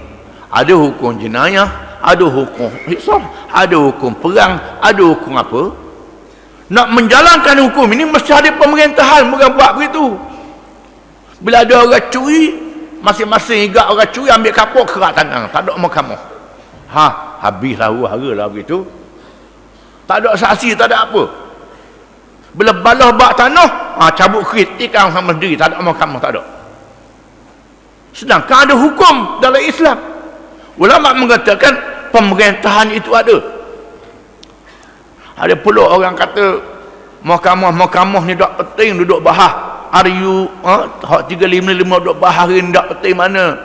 ada hukum jenayah, ada hukum hisab, ada hukum perang, ada hukum apa. Nak menjalankan hukum ini mesti ada pemerintahan, bukan buat begitu. Bila ada orang curi, masing-masing igak orang curi ambil kapur kerak tangan, tak ada mahkamah. Habislah hara lah begitu. Tak ada saksi, tak ada apa. Bila balah bak tanah, cabut kritikkan sama sendiri, tak ada mahkamah, tak ada. Sedangkan ada hukum dalam Islam. Ulama mengatakan pemerintahan itu ada. Ada pula orang kata mahkamah ni tak penting, duduk bahas. Hak 355 duduk bahas hari ni tak penting mana.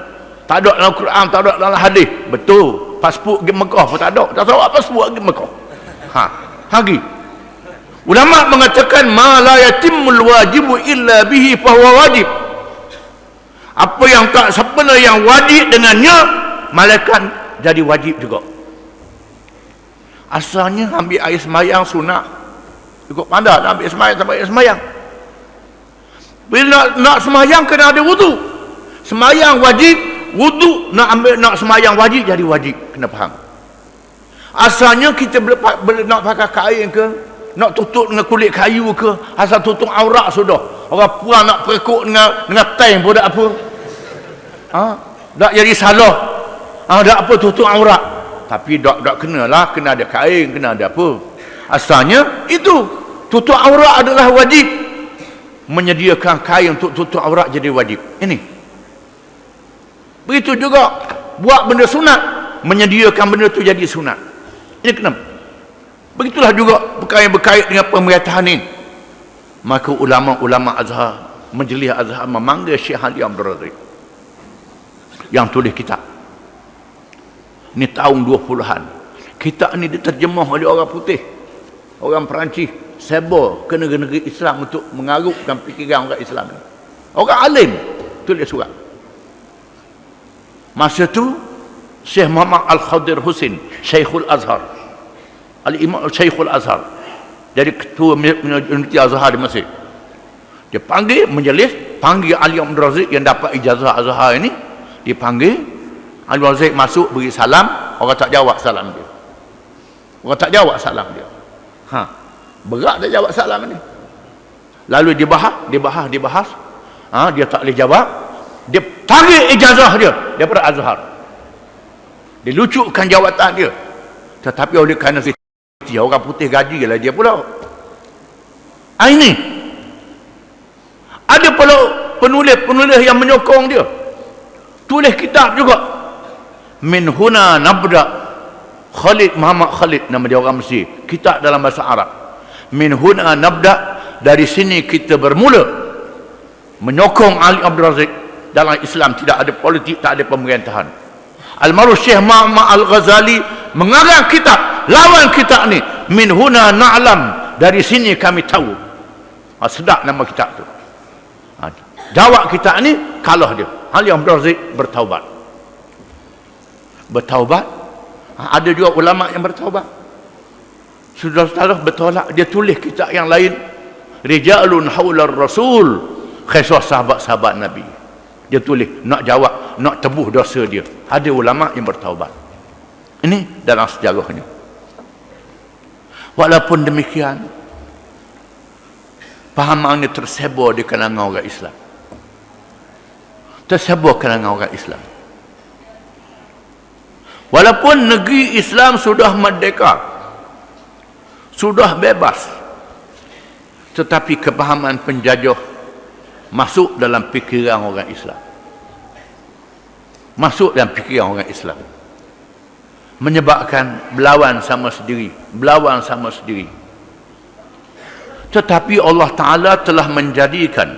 Tak ada dalam Quran, tak ada dalam hadis. Betul. Pasport pergi Mekah pun tak ada. Tak tahu apa pasport pergi Mekah. Lagi. Ulama mengatakan ma la yatimul wajibu illa bihi fahuwa wajib. Apa yang tak sempurna yang wajib dengannya, malaikat jadi wajib juga. Asalnya ambil air semayang sunat, cukup pandai nak ambil semayang sampai air semayang. Bila nak semayang kena ada wudu. Semayang wajib, wudu nak semayang wajib jadi wajib, kena faham. Asalnya kita nak pakai kain ke, nak tutup dengan kulit kayu ke, asal tutup aurat sudah. Orang puan nak perekuk dengan tank pun tak apa. Tak jadi salah. Tak apa tutup aurat. Tapi tak kenalah, kena ada kain, kena ada apa. Asalnya itu tutup aurat adalah wajib. Menyediakan kain untuk tutup aurat jadi wajib. Ini. Begitu juga buat benda sunat, menyediakan benda itu jadi sunat. Ini kenapa? Begitulah juga perkara yang berkait dengan pemerintahan ini. Maka ulama-ulama Azhar, Majlis Azhar memanggil Syekh Ali Abdul Razik yang tulis kitab. Ini tahun 20-an. Kitab ini diterjemah oleh orang putih, orang Perancis, sebar ke negeri-negeri Islam untuk mengarutkan fikiran orang Islam. Orang alim tulis surat. Masa tu Syekh Muhammad Al-Khadir Husin, Syekhul Azhar, Al-Imam Syekhul Azhar, jadi ketua Universiti Azhar di Mesir. Dia panggil majlis, panggil Ali Abdul Razik yang dapat ijazah Azhar ini, dipanggil. Ali Abdul Razik masuk beri salam, orang tak jawab salam dia. Orang tak jawab salam dia. Berat dia jawab salam ni. Lalu dibahas. Dia tak boleh jawab. Dia tarik ijazah dia daripada Azhar. Dia lucukkan jawatan dia. Tetapi oleh kerana orang putih gaji lah dia pula. Ini ada pula penulis yang menyokong dia, tulis kitab juga. Min huna nabda. Khalid, Muhammad Khalid nama dia, orang Mesir. Kitab dalam bahasa Arab. Min huna nabda, dari sini kita bermula menyokong Ali Abdul Razik. Dalam Islam tidak ada politik, tak ada pemerintahan. Al-Maruf Syekh Muhammad Al-Ghazali mengarang kitab lawan kitab ni. Min huna na'lam, dari sini kami tahu. Sedap nama kitab tu. Jawab kitab ni, kalah dia. Ali Abdul Razik bertaubat. Ada juga ulama yang bertaubat. Sudah bertolak, dia tulis kitab yang lain. Rijalun haular Rasul, kisah sahabat-sahabat Nabi. Dia tulis, nak jawab, nak tebus dosa dia. Ada ulama yang bertaubat. Ini dalam sejarahnya. Walaupun demikian, pahaman ini tersebar di kalangan orang Islam. Tersebar kalangan orang Islam. Walaupun negeri Islam sudah merdeka, sudah bebas, tetapi kepahaman penjajah masuk dalam fikiran orang Islam. Masuk dalam fikiran orang Islam. Menyebabkan berlawan sama sendiri. Tetapi Allah Ta'ala telah menjadikan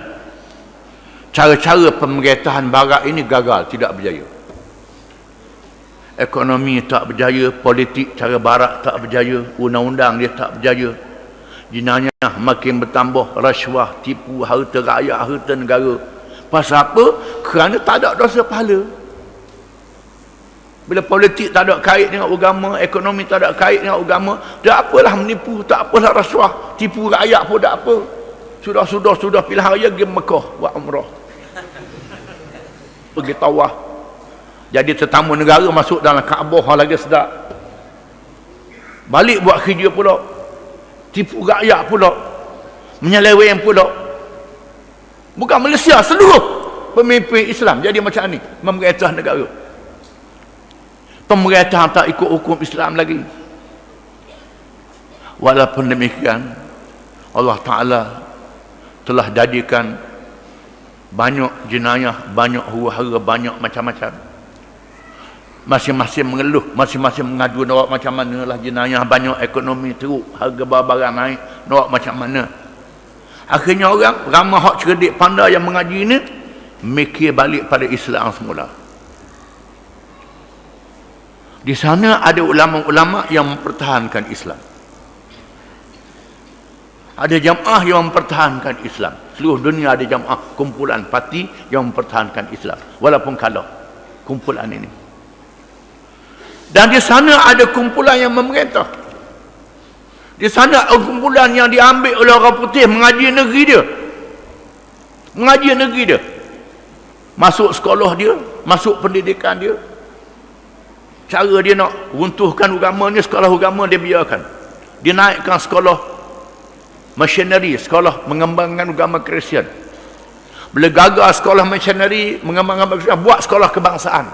cara-cara pemerintahan barat ini gagal, tidak berjaya. Ekonomi tak berjaya, politik cara barat tak berjaya, undang-undang dia tak berjaya, jenayah makin bertambah, rasuah, tipu, harta rakyat, harta negara, Pasal apa? Kerana tak ada dosa pahala. Bila politik tak ada kait dengan agama, ekonomi tak ada kait dengan agama, tak apalah menipu, tak apalah rasuah, tipu rakyat pun tak apa. Sudah pilihan raya pergi Mekah buat umrah. Pergi tawaf. Jadi tetamu negara masuk dalam Kaabah lagi sedap. Balik buat kerja pula. Tipu rakyat pula. Menyeleweng pula. Bukan Malaysia, seluruh pemimpin Islam jadi macam ni, memerintah negara. Pemerintah tak ikut hukum Islam lagi. Walaupun demikian, Allah Ta'ala telah jadikan banyak jenayah, banyak huru-hara, banyak macam-macam. Masing-masing mengeluh, masing-masing mengadu nak macam mana lah jenayah, banyak ekonomi teruk, harga barang naik, nak macam mana. Akhirnya orang ramai hak cerdik pandai yang mengaji ni mikir balik pada Islam semula. Di sana ada ulama-ulama yang mempertahankan Islam. Ada jamaah yang mempertahankan Islam. Seluruh dunia ada jamaah, kumpulan parti yang mempertahankan Islam. Walaupun kalah kumpulan ini. Dan di sana ada kumpulan yang memerintah. Di sana ada kumpulan yang diambil oleh orang putih mengaji negeri dia. Mengaji negeri dia. Masuk sekolah dia, masuk pendidikan dia. Cara dia nak runtuhkan agama ni, sekolah agama dia biarkan. Dia naikkan sekolah missionary, sekolah mengembangkan agama Kristian. Bila gagal sekolah missionary mengembangkan agama Kristian, buat sekolah kebangsaan.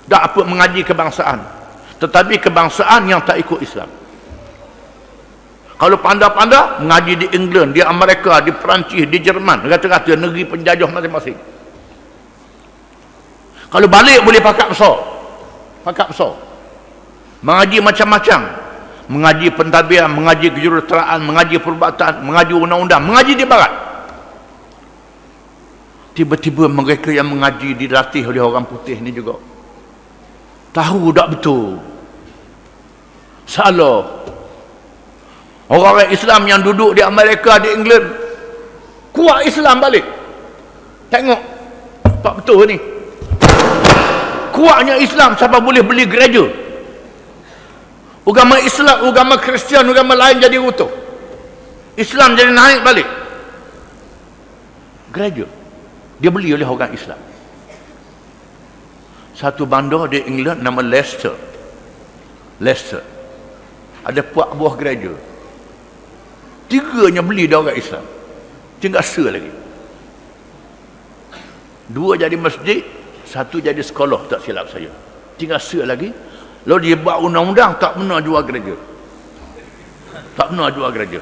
Tak apa mengaji kebangsaan, tetapi kebangsaan yang tak ikut Islam. Kalau pandai-pandai mengaji di England, di Amerika, di Perancis, di Jerman, kata-kata negeri penjajah masing-masing. Kalau balik boleh pakat besar. Pakat besar. Mengaji macam-macam. Mengaji pentadbiran, mengaji kejuruteraan, mengaji perubatan, mengaji undang-undang, mengaji di barat. Tiba-tiba mereka yang mengaji dilatih oleh orang putih ni juga tahu tak betul. Salah. Orang-orang Islam yang duduk di Amerika, di England, kuat Islam balik. Tengok. Tak betul ni. Kuatnya Islam sampai boleh beli gereja. Agama Islam, agama Kristian, agama lain jadi utuh. Islam jadi naik balik. Gereja dia beli oleh orang Islam. Satu bandar di England nama Leicester. Leicester. Ada puak buah gereja. 3-nya beli dari orang Islam. Tinggal se lagi. 2 jadi masjid, 1 jadi sekolah, tak silap saya. Tinggal se lagi. Lalu dia buat undang-undang, tak pernah jual gereja. Tak pernah jual gereja.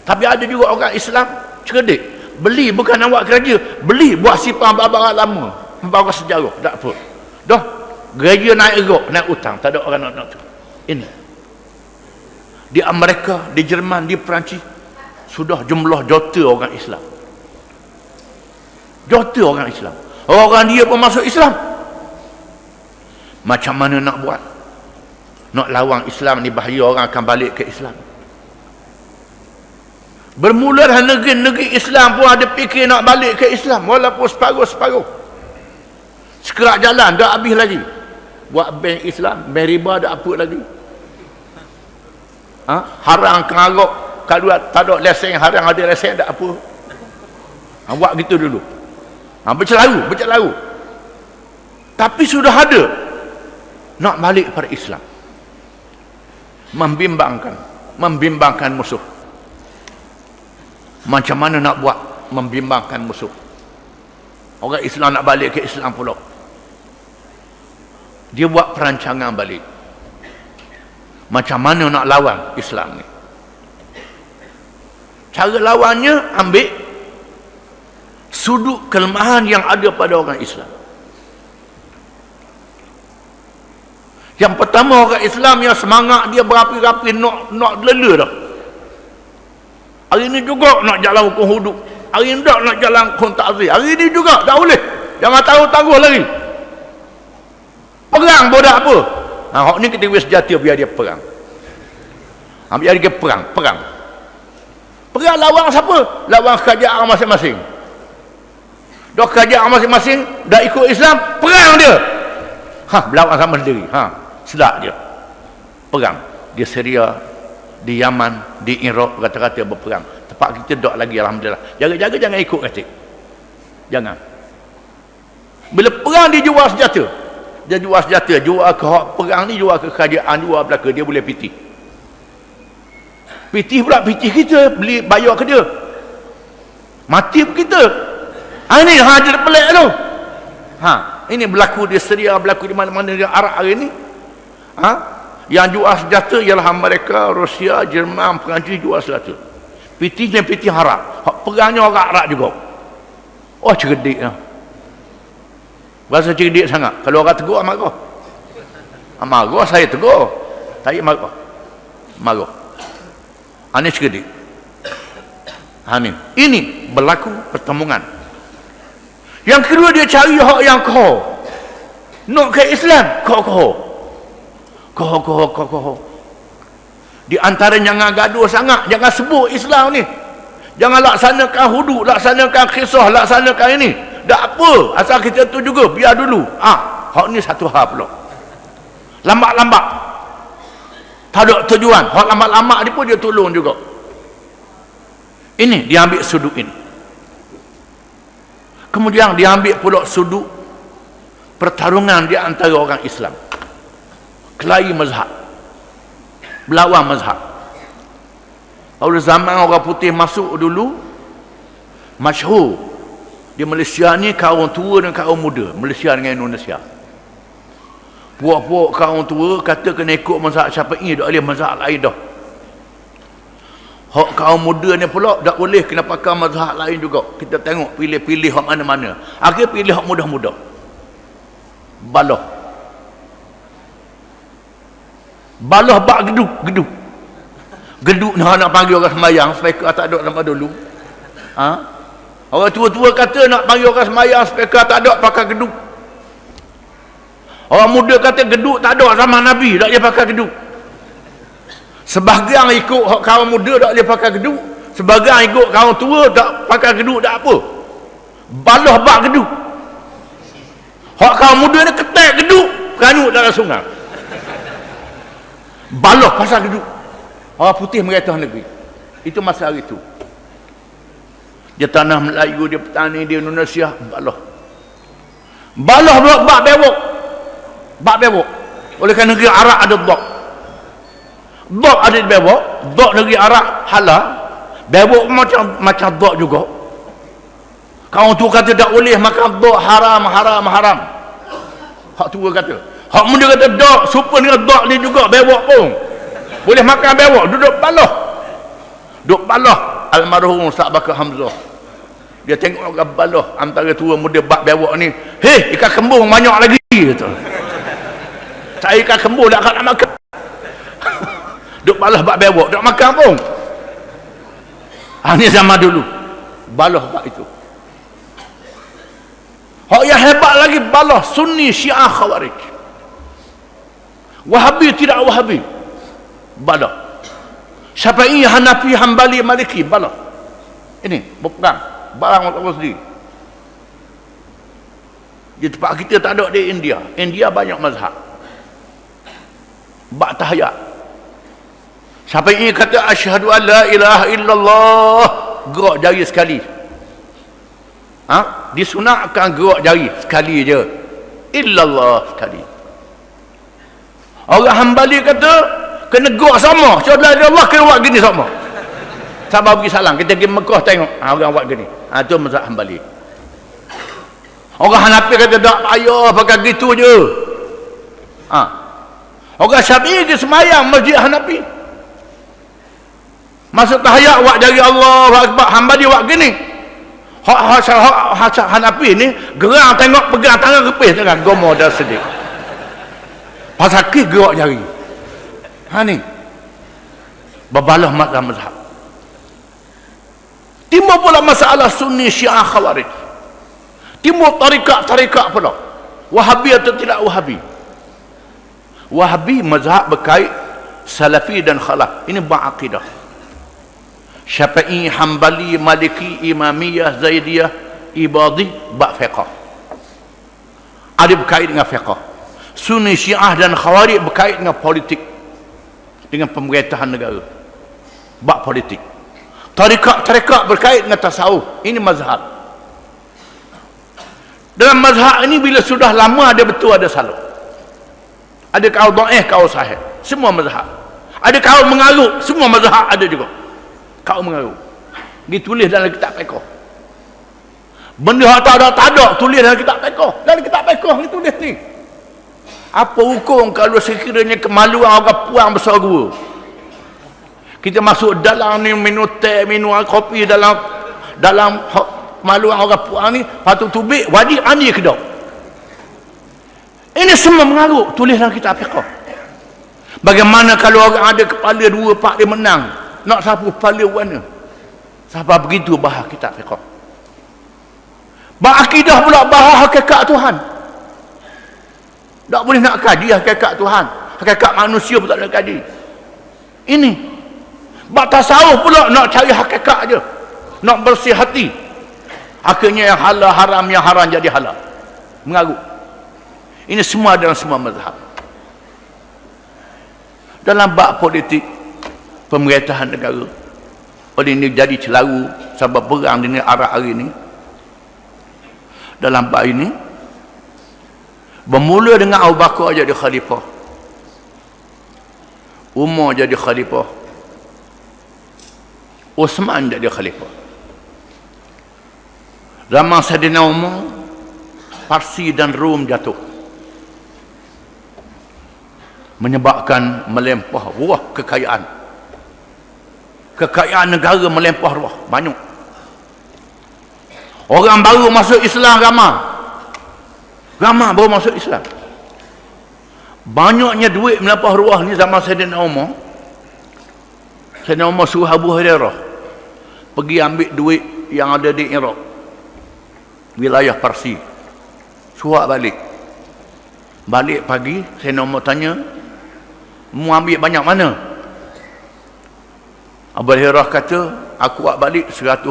Tapi ada juga orang Islam cerdik. Beli bukan nak buat gereja, beli buat simpan barang-barang lama, barang sejarah, tak apa. Dah, gereja naik erok, naik hutang, tak ada orang nak tu. Ini. Di Amerika, di Jerman, di Perancis, sudah jumlah juta orang Islam. Juta orang Islam. Orang dia pun masuk Islam. Macam mana nak buat? Nak lawan Islam ni bahaya, orang akan balik ke Islam. Bermula negeri-negeri Islam pun ada fikir nak balik ke Islam, walaupun separuh-separuh. Sekerak jalan dah habis lagi. Buat bank Islam, bank riba dah apa lagi. Haram kengarok, kalau tak ada lesen haram, ada lesen tak apa. Buat gitu dulu. Bercelaru. Tapi sudah ada nak balik pada Islam. Membimbangkan musuh. Macam mana nak buat membimbangkan musuh? Orang Islam nak balik ke Islam pula. Dia buat perancangan balik. Macam mana nak lawan Islam ni? Cara lawannya ambil sudut kelemahan yang ada pada orang Islam. Yang pertama, orang Islam yang semangat dia berapi-rapi nak lela dah. Hari ini juga nak jalan hukum hudud. Hari ini tak nak jalan hukum ta'zir. Hari ini juga tak boleh. Jangan tahu tangguh lagi. Perang bodak apa? Hak ni kita wis sejati biar dia perang. Biar dia perang. Perang lawan siapa? Lawan kerajaan masing-masing. dah kerajaan masing-masing dah ikut Islam, perang dia. Berlawan sama sendiri. Sedap dia. Perang di Syria, di Yaman, di Iraq, kata-kata berperang. Tempat kita dok lagi, alhamdulillah. Jaga-jaga jangan ikut kata. Jangan. Bila perang dia jual senjata. Dia jual senjata, jual ke perang ni, jual ke kerajaan, jual belaka, dia boleh pitih. Pitih pula, pitih kita beli bayar ke dia. Mati pun kita. Ini dia pelik tu. Ini berlaku di Syria, berlaku di mana-mana di Arab hari ni. Yang jual senjata ialah Amerika, Rusia, Jerman, Perancis jual senjata. Pitihnya pitih Arab. Perangnya orang Arab juga. Oh, cerdik lah. Bahasa cerdik sangat. Kalau orang tegur, marah. Marah, saya tegur. Saya marah. Marah. Ini cerdik. Ini berlaku pertemuan. Yang kedua, dia cari hak yang koh. Nak ke Islam, koh. Di antara jangan gaduh sangat, jangan sebut Islam ni. Jangan laksanakan hudud, laksanakan kisah, laksanakan ini. Tak apa, asal kita tu juga, biar dulu. Hak ni satu hal pula. Lambat-lambat. Tak ada tujuan. Hak lambat-lambat ni pun dia tolong juga. Ini dia ambil sudut ini. Kemudian dia ambil pula sudut pertarungan di antara orang Islam. Kelahi mazhab. Berlawan mazhab. Kalau zaman orang putih masuk dulu, masyhur di Malaysia ni kaum tua dan kaum muda, Malaysia dengan Indonesia. Puak-puak kaum tua kata kena ikut mazhab Syafi'i, tak boleh mazhab lain dah. Hak kaum muda ni pula tak boleh, kena pakai mazhab lain juga. Kita tengok pilih-pilih hak mana-mana. Akhir pilih hak mudah-mudah. Balah bak geduk nak panggil orang sembahyang supaya tak ada nama dulu. Orang tua-tua kata nak panggil orang sembahyang supaya tak ada pakai geduk. Orang muda kata geduk tak ada zaman Nabi, tak dia pakai geduk. Sebahagian ikut kaum muda tak boleh pakai geduk, sebahagian ikut kaum tua tak pakai geduk, tak apa. Balah bak geduk. Hak kaum muda ni ketek geduk, kanut dalam sungai. Balah pasal geduk. Orang putih merintah negeri. Itu masa hari itu. Dia tanah Melayu, dia petani di Indonesia, balah. Balah bak bewok. Bak bewok. Oleh kerana negeri Arab ada bak. Dok ada di bewok, dok negeri Arab halal, bewok macam dok juga. Kawan tu kata tak boleh makan dok, haram. Hak tua kata. Hak muda kata dok, super dengan dok ni juga, bewok pun. Boleh makan bewok, duduk balah. Duduk balah almarhum Ustaz Bakar Hamzah. Dia tengok orang balah antara tua muda bak bewok ni. Hei, ikan kembung banyak lagi kata. Saya ikan kembung tak nak makan. Duk balah bak bewok, tak makan pun. Ini zaman dulu. Balah bak itu. Hak yang hebat lagi balah Sunni, Syiah, Khawarij. Wahabi tidak Wahabi. Balah. Syafi'i, Hanafi, Hambali, Maliki, balah. Ini berperang. Barang Allah sendiri. Di tempat kita tak ada di India. India banyak mazhab. Bak tahiyat. Syafi'i kata asyhadu an la ilaha illallah, gerak jari sekali. Disunatkan gerak jari sekali je. Illallah sekali. Orang Hambali kata kena gerak sama. Asyhadu an la ilaha illallah kena buat gini sama. Sabar bagi salam, kita pergi Mekah tengok orang buat gini. Itu mazhab Hambali. Orang Hanafi kata tak payah pakai gitu je. Orang Syafi'i dia semayang masjid Hanafi. Masuk tahiyat buat jari Allah Akbar, Hambali buat gini. Hak Hanafi ni gerang tengok pegang tangan kepis dengan gomo dah sedih. Pasal kis gerak jari. Ni berbalah mazhab. Timbul pula masalah Sunni, Syiah, Khawarij. Timbul tarikat pula. Wahabi atau tidak Wahabi. Wahabi mazhab berkait Salafi dan Khalaf. Ini ba'aqidah. Syafi'i, Hambali, Maliki, Imamiyah, Zaidiyah, Ibadhi bab fiqh. Ada berkait dengan fiqh. Sunni, Syiah dan Khawarij berkait dengan politik, dengan pemerintahan negara, bab politik. Tarekat berkait dengan tasawuf. Ini mazhab. Dalam mazhab ini bila sudah lama ada betul ada salah. Ada kau dhaif, kau sahih. Semua mazhab. Ada kau mengarut, semua mazhab ada juga. Kau mengarut. Ditulis dalam kitab fiqh. Benda yang tak ada tulis dalam kitab fiqh. Dalam kitab fiqh ni tulis ni. Apa hukum kalau sekiranya kemaluan orang puang besar gua? Kita masuk dalam ni minum teh, minum kopi dalam kemaluan orang puang ni, patut tubik wajib mandi ke tak? Ini semua mengarut tulis dalam kitab fiqh. Bagaimana kalau orang ada kepala 2, 4 dia menang, nak sapu kepala mana? Siapa begitu bahas kitab fiqh. Berakidah pula bahas hakikat Tuhan. Tak boleh nak kaji hakikat Tuhan. Hakikat manusia pun tak nak kaji. Ini. Bak tasawuf pula nak cari hakikat je. Nak bersih hati. Akhirnya yang halal haram, yang haram jadi halal. Mengarut. Ini semua dalam semua mazhab. Dalam bab politik, pemerintahan negara. Oleh ini jadi celaru sebab perang di Arab hari ini. Dalam bab ini bermula dengan Abu Bakar jadi khalifah, Umar jadi khalifah, Uthman jadi khalifah. Zaman Sayyidina Umar, Parsi dan Rom jatuh, menyebabkan melimpah ruah kekayaan negara, melimpah ruah banyak. Orang baru masuk Islam ramai baru masuk Islam. Banyaknya duit melimpah ruah ni zaman Sayyidina Umar. Sayyidina Umar suruh Abu Hurairah pergi ambil duit yang ada di Iraq, wilayah Parsi, suruh balik pagi. Sayyidina Umar tanya, mu ambil banyak mana? Abu Hurairah kata, aku buat balik 100,000.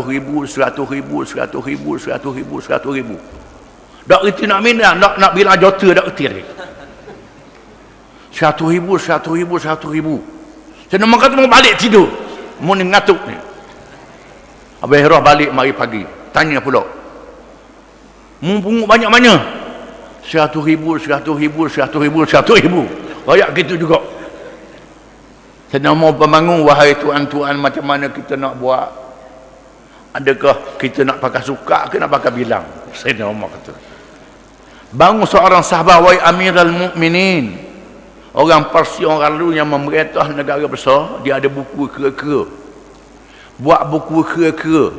Tak reti nak minat, nak bilang jota tak reti lagi. 100,000. Saya nak kata mau balik tidur, mau ni ngatuk ni. Abu Hurairah balik mari pagi, tanya pula, mu pungut banyak mana? 100,000. Banyak gitu juga. Saya mau membangun, wahai tuan-tuan, macam mana kita nak buat? Adakah kita nak pakai suka ke nak pakai bilang? Sayyidina Umar kata, bangun seorang sahabat, wahai Amirul Mukminin, orang Parsi, orang lalu yang memerintah negara besar, dia ada buku kira-kira. Buat buku kira-kira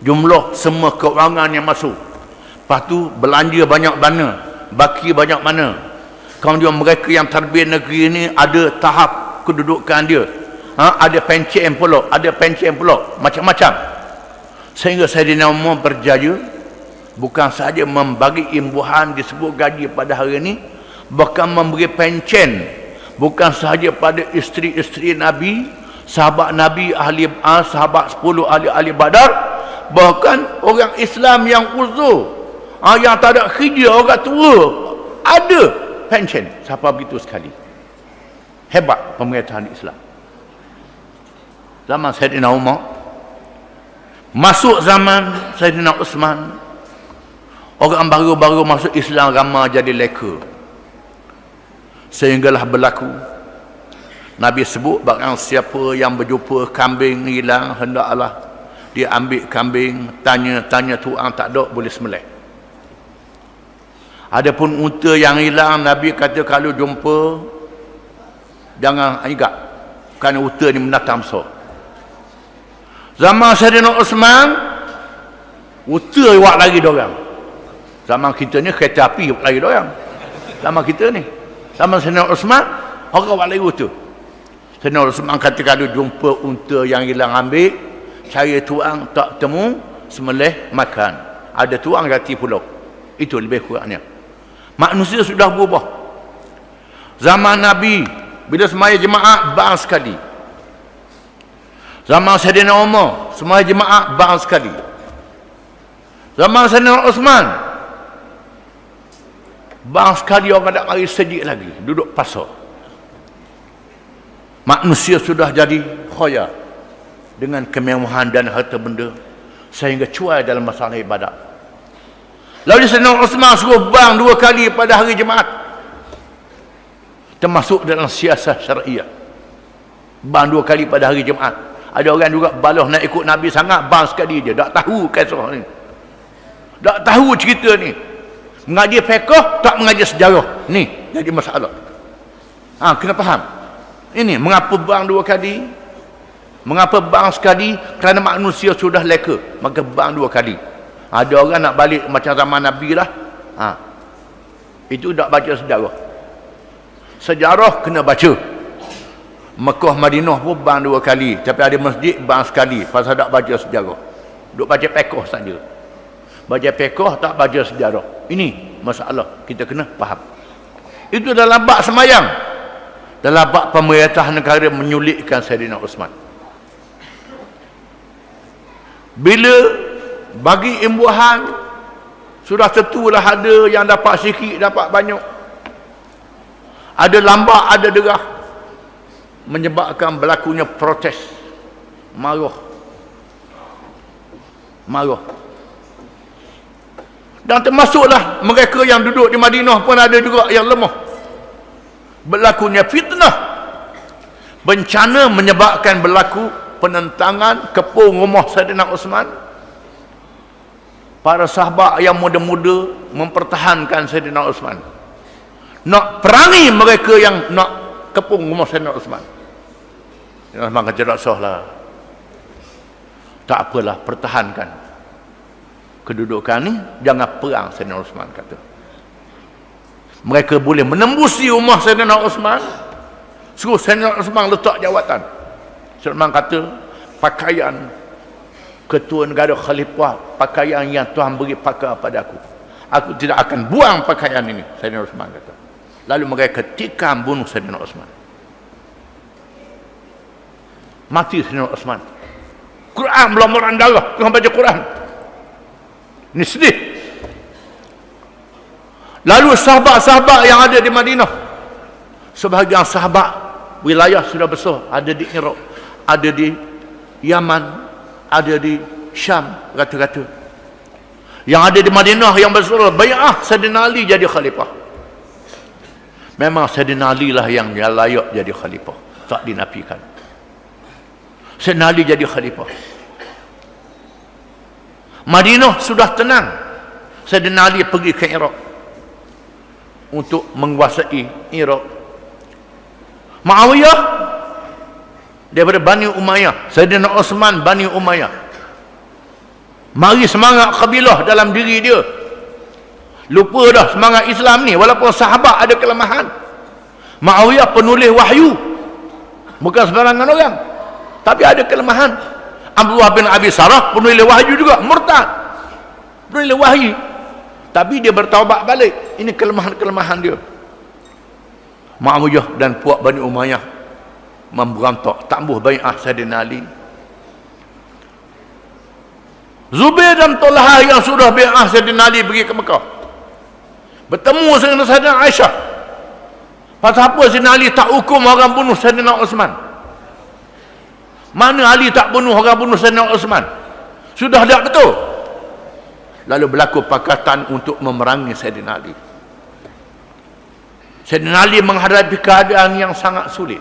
jumlah semua kewangan yang masuk. Lepas tu belanja banyak mana, baki banyak mana. Kemudian mereka yang terbit negeri ini ada tahap kedudukan dia. Ada pencen pula, macam-macam. Sehingga Sayyidina Umar berjaya bukan sahaja membagi imbuhan disebut gaji pada hari ini, bahkan memberi pencen bukan sahaja pada isteri-isteri Nabi, sahabat Nabi, sahabat 10 ahli Badar, bahkan orang Islam yang uzur, yang tak ada kerja, orang tua, ada pencen. Siapa begitu sekali. Hebat pemerintahan Islam. Zaman Sayyidina Umar, masuk zaman Sayyidina Uthman, orang baru-baru masuk Islam ramai jadi leka. Sehinggalah berlaku Nabi sebut, barang siapa yang berjumpa kambing hilang, hendaklah dia ambil kambing, tanya tuan tak ada, boleh sembelih. Adapun unta yang hilang, Nabi kata kalau jumpa jangan ingat, kerana unta ni mendatang besar. Zaman Sayyidina Uthman, unta buat lagi dorang. Zaman kita ni kereta api buat lagi dorang. Zaman kita ni, zaman Sayyidina Uthman, orang buat lagi unta. Sayyidina Uthman kata kalau jumpa unta yang hilang, ambil, cari tuang, tak temu, sembelih, makan. Ada tuang ganti pulau. Itu lebih kurangnya. Manusia sudah berubah. Zaman Nabi, bila semaya jemaah, bang sekali. Zaman Sayyidina Umar, semaya jemaah, bang sekali. Zaman Sayyidina Osman, bang sekali orang tak mari sedik lagi, duduk pasar. Manusia sudah jadi khoya dengan kemewahan dan harta benda sehingga cuai dalam masalah ibadat. Lalu Sayyidina Osman suruh bang 2 kali pada hari Jumaat, termasuk dalam siasat syariah. Bang 2 kali pada hari Jumaat. Ada orang juga balah nak ikut Nabi sangat, bang sekali dia, tak tahu kisah ni, tak tahu cerita ni. Mengaji fiqh, tak mengaji sejarah. Ni jadi masalah. Kena faham. Ini mengapa bang 2 kali? Mengapa bang sekali? Kerana manusia sudah leka, maka bang 2 kali. Ada orang nak balik macam zaman Nabi lah. Itu tak baca sejarah. Sejarah kena baca. Mekah Madinah pun bang 2 kali, tapi ada masjid bang sekali, pasal tak baca sejarah. Duk baca fiqh saja. Baca fiqh tak baca sejarah. Ini masalah, kita kena faham. Itu dalam bab semayang, dalam bab pemerintah negara menyulitkan Sayyidina Osman. Bila bagi imbuhan, sudah tentulah ada yang dapat sikit, dapat banyak. Ada lambat, ada derah, menyebabkan berlakunya protes, marah. Dan termasuklah mereka yang duduk di Madinah pun ada juga yang lemah. Berlakunya fitnah, bencana menyebabkan berlaku penentangan kepung rumah Sayyidina Osman. Para sahabat yang muda-muda mempertahankan Sayyidina Osman, nak perangi mereka yang nak kepung rumah Sayyidina Osman. Sayyidina Osman kata tak sahlah, tak apalah, pertahankan kedudukan ni, jangan perang. Sayyidina Osman kata mereka boleh menembusi rumah Sayyidina Osman, suruh Sayyidina Osman letak jawatan. Sayyidina Osman kata, pakaian ketua negara khalifah, pakaian yang Tuhan beri pakai pada aku tidak akan buang pakaian ini. Sayyidina Osman kata. Lalu mereka tikam bunuh Sayyidina Osman. Mati Sayyidina Osman. Quran berlumuran darah, Tuhan baca Quran. Ini sedih. Lalu sahabat-sahabat yang ada di Madinah, sebahagian sahabat wilayah sudah besar, ada di Iraq, ada di Yaman, ada di Syam, kata-kata. Yang ada di Madinah yang besar, bai'ah Sayyidina Ali jadi khalifah. Memang Sayyidina Ali lah yang layak jadi khalifah, tak dinafikan. Sayyidina Ali jadi khalifah. Madinah sudah tenang, Sayyidina Ali pergi ke Iraq untuk menguasai Iraq. Muawiyah daripada Bani Umayyah, Sayyidina Osman Bani Umayyah. Mari semangat kabilah dalam diri dia. Lupa dah semangat Islam ni, walaupun sahabat ada kelemahan. Muawiyah penulis wahyu, bukan sembarangan orang, tapi ada kelemahan. Abdullah bin Abi Sarah penulis wahyu juga, murtad, penulis wahyu, tapi dia bertaubat balik. Ini kelemahan-kelemahan dia. Muawiyah dan puak Bani Umayyah memberontak, tambuh bai'ah Sayyidina Ali. Zubair dan Talha yang sudah bai'ah Sayyidina Ali pergi ke Mekah, bertemu dengan Sayyidina Aisyah. Pasal apa Sayyidina Ali tak hukum orang bunuh Sayyidina Osman? Mana Ali tak bunuh orang bunuh Sayyidina Osman? Sudah tak betul. Lalu berlaku pakatan untuk memerangi Sayyidina Ali. Sayyidina Ali menghadapi keadaan yang sangat sulit.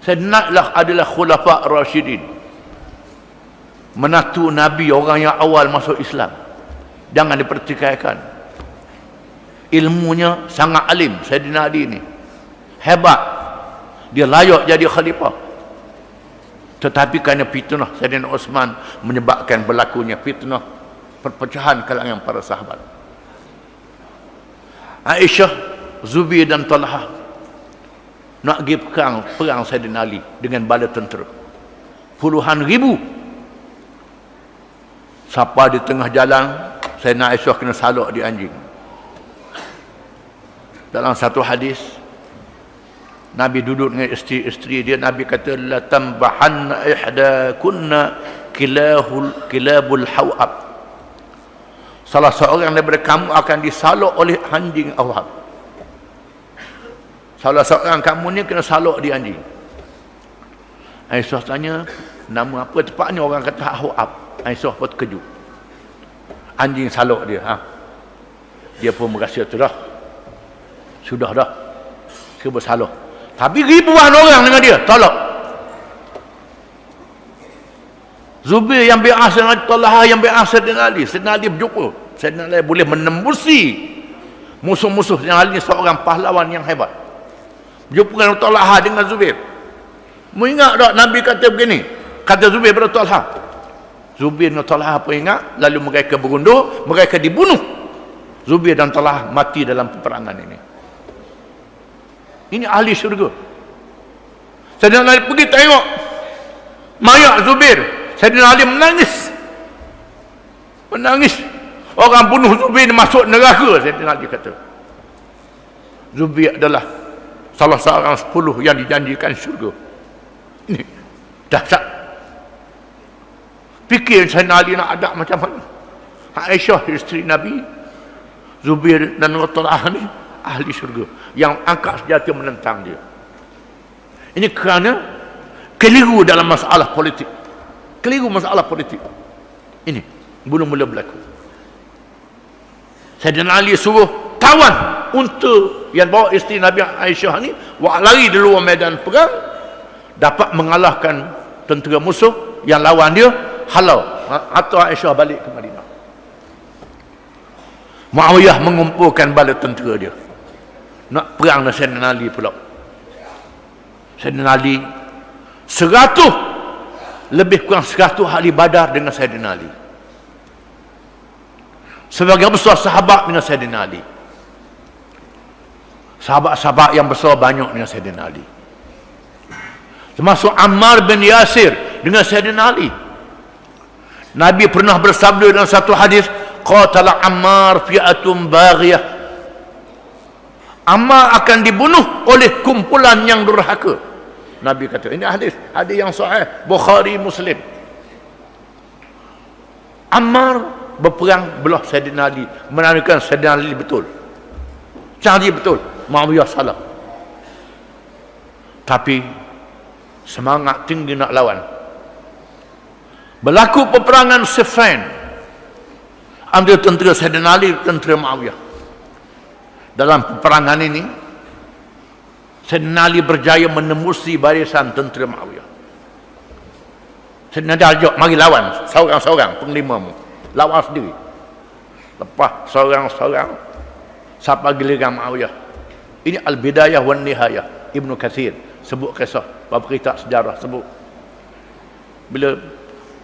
Sayyidina Ali adalah khulafa Rashidin, menatu Nabi, orang yang awal masuk Islam. Jangan dipertikaikan. Ilmunya sangat alim Sayyidina Ali ni, hebat, dia layak jadi khalifah. Tetapi kerana fitnah Sayyidina Osman menyebabkan berlakunya fitnah, perpecahan kalangan para sahabat. Aisyah, Zubair dan Talha nak pergi perang Sayyidina Ali dengan bala tentera puluhan ribu. Siapa di tengah jalan, Sayyidina Aisyah kena salak di anjing. Dalam satu hadis, Nabi duduk dengan isteri-isteri dia, Nabi kata, la tambahanna ihda kunna kilabul hawab. salah seorang daripada kamu akan disalok oleh anjing Ahwab. Salah seorang kamu ni kena salok di anjing. Aisyah tanya, nama apa tepatnya? Orang kata Ahwab. Aisyah pun terkejut. Anjing salok dia. Dia pun merasa tu dah. Sudah dah. Dia bersalok. Tapi ribuan orang dengan dia. Tolak. Zubair yang bi'ah Sayyidina Talha yang bi'ah Sayyidina Ali. Sayyidina Ali berjumpa. Sayyidina Ali boleh menembusi musuh-musuh. Sayyidina Ali seorang pahlawan yang hebat. Berjumpa dengan Talha dengan Zubair. Mengingat tak Nabi kata begini? Kata Zubair pada Talha. Zubair dan Talha pun ingat. Lalu mereka berundur. Mereka dibunuh. Zubair dan Talha mati dalam peperangan ini. Ini ahli syurga. Sayyidina Ali pergi tengok mayat Zubair. Sayyidina Ali menangis. Menangis. Orang bunuh Zubair masuk neraka. Sayyidina Ali kata. Zubair adalah salah seorang 10 yang dijanjikan syurga. Ini dahsyat. Fikir Sayyidina Ali nak ada macam mana? Aisyah isteri Nabi, Zubair dan Talha ni ahli syurga yang angkat senjata menentang dia. Ini kerana keliru dalam masalah politik. Keliru masalah politik. Ini mula-mula berlaku. Sayyidina Ali suruh tawan unta yang bawa isteri Nabi Aisyah ni lari di luar medan perang, dapat mengalahkan tentera musuh yang lawan dia, halau atau Aisyah balik ke Madinah. Muawiyah mengumpulkan bala tentera dia nak perang dengan Sayyidina Ali pula. Sayyidina Ali 100 lebih kurang 100 ahli Badar dengan Sayyidina Ali. Sebagai besar sahabat dengan Sayyidina Ali. Sahabat-sahabat yang besar banyak dengan Sayyidina Ali. Termasuk Ammar bin Yasir dengan Sayyidina Ali. Nabi pernah bersabda dalam satu hadis, qatala Ammar fi'atun baghiyah. Ammar akan dibunuh oleh kumpulan yang durhaka. Nabi kata, ini hadis yang sahih, Bukhari, Muslim. Ammar berperang belah Sayyidina Ali, menandakan Sayyidina Ali betul. Cari betul, Muawiyah salah. Tapi semangat tinggi nak lawan. Berlaku peperangan Siffin antara tentera Sayyidina Ali dan tentera Muawiyah. Dalam peperangan ini Sayyidina Ali berjaya menembusi barisan tentera Muawiyah. Sayyidina Ali ajak, mari lawan seorang-seorang penglimamu. Lawan sendiri. Lepas seorang-seorang sampai giliran Muawiyah. Ini Al-Bidayah wan Nihayah. Ibnu Katsir sebut kisah, berita sejarah sebut.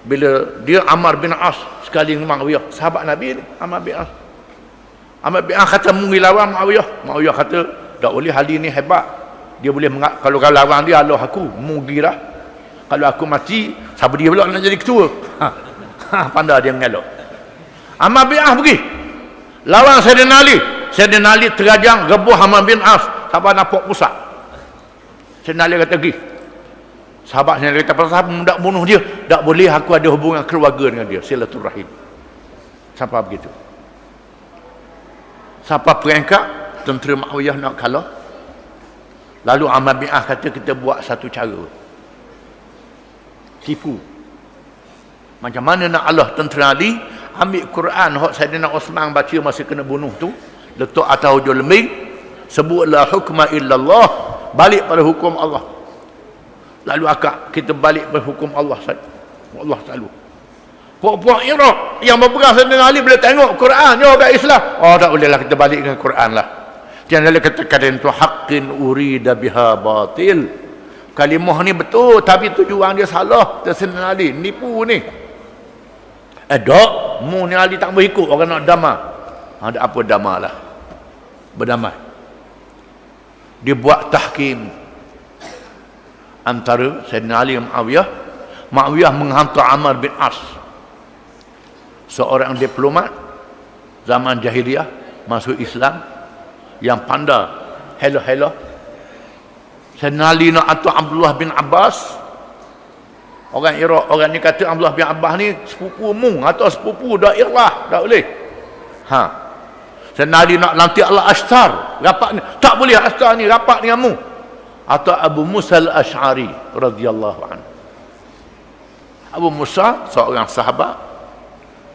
Bila dia Ammar bin As sekali dengan Muawiyah, sahabat Nabi ni Ammar bin As. Ammar bin As kata mungkin lawan Muawiyah. Muawiyah kata tak boleh, hari ni hebat. Dia boleh kalau kau lawan dia, Allah aku mugilah. Kalau aku mati, siapa dia pula nak jadi ketua? Pandai dia mengelak. Ammar bin As pergi lawan Sayyidina Ali. Sayyidina Ali terajang rebuh Ammar bin As sampai nampak pusat. Sayyidina Ali kata pergi. Sahabat yang kata, pasal tak bunuh dia, tak boleh, aku ada hubungan keluarga dengan dia, silaturahim. Sampai begitu. Sampai perangkap tentera Muawiyah nak kalah. Lalu Ammar bin As kata, kita buat satu cara. Tipu. Macam mana nak Allah tentera Ali? Ambil Quran hak Sayyidina Osman baca masa kena bunuh tu, letak atas hujung lembing, sebutlah hukma illallah, balik pada hukum Allah. Lalu akak kita balik berhukum Allah saja. Allah selalu. Puak-puak Iraq yang berperang Sayyidina Ali bila tengok Quran, dia orang Islam. Oh, tak bolehlah, kita balik dengan Quran lah. Jangan dia kata itu haqqin urida biha batil. Kalimah ni betul tapi tujuan dia salah. Sayyidina Ali nipu ni. Tak, mu ni Ali tak boleh ikut, orang nak damai. Ada apa damai lah. Berdamai. Dia buat tahkim antara Sayyidina Ali dan Muawiyah. Muawiyah menghantar Ammar bin As, seorang diplomat zaman jahiliyah masuk Islam yang pandai hello. Sayyidina Ali nak hantar Abdullah bin Abbas. Orang Iraq, orang ni kata Abdullah bin Abbas ni sepupu mu atau sepupu daerah, tak boleh. Sayyidina Ali nak lantik Al-Ashtar, rapat ni tak boleh, Ashtar ni rapat dengan mu. Atau Abu Musa Al-Ash'ari radhiyallahu anhu. Abu Musa seorang sahabat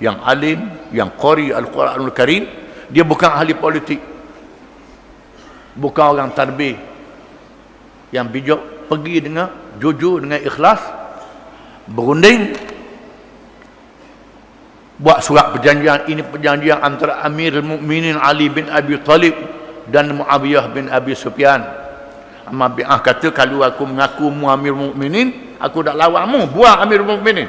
yang alim, yang qari Al-Quranul Karim. Dia bukan ahli politik, bukan orang tarbih, yang bijak, pergi dengan jujur, dengan ikhlas, berunding, buat surat perjanjian. Ini perjanjian antara Amirul Mukminin Ali bin Abi Talib dan Muawiyah bin Abi Sufyan. Ammar bin As kata, kalau aku mengaku mu Amirul Mukminin, aku dak lawan mu, buang Amirul Mukminin.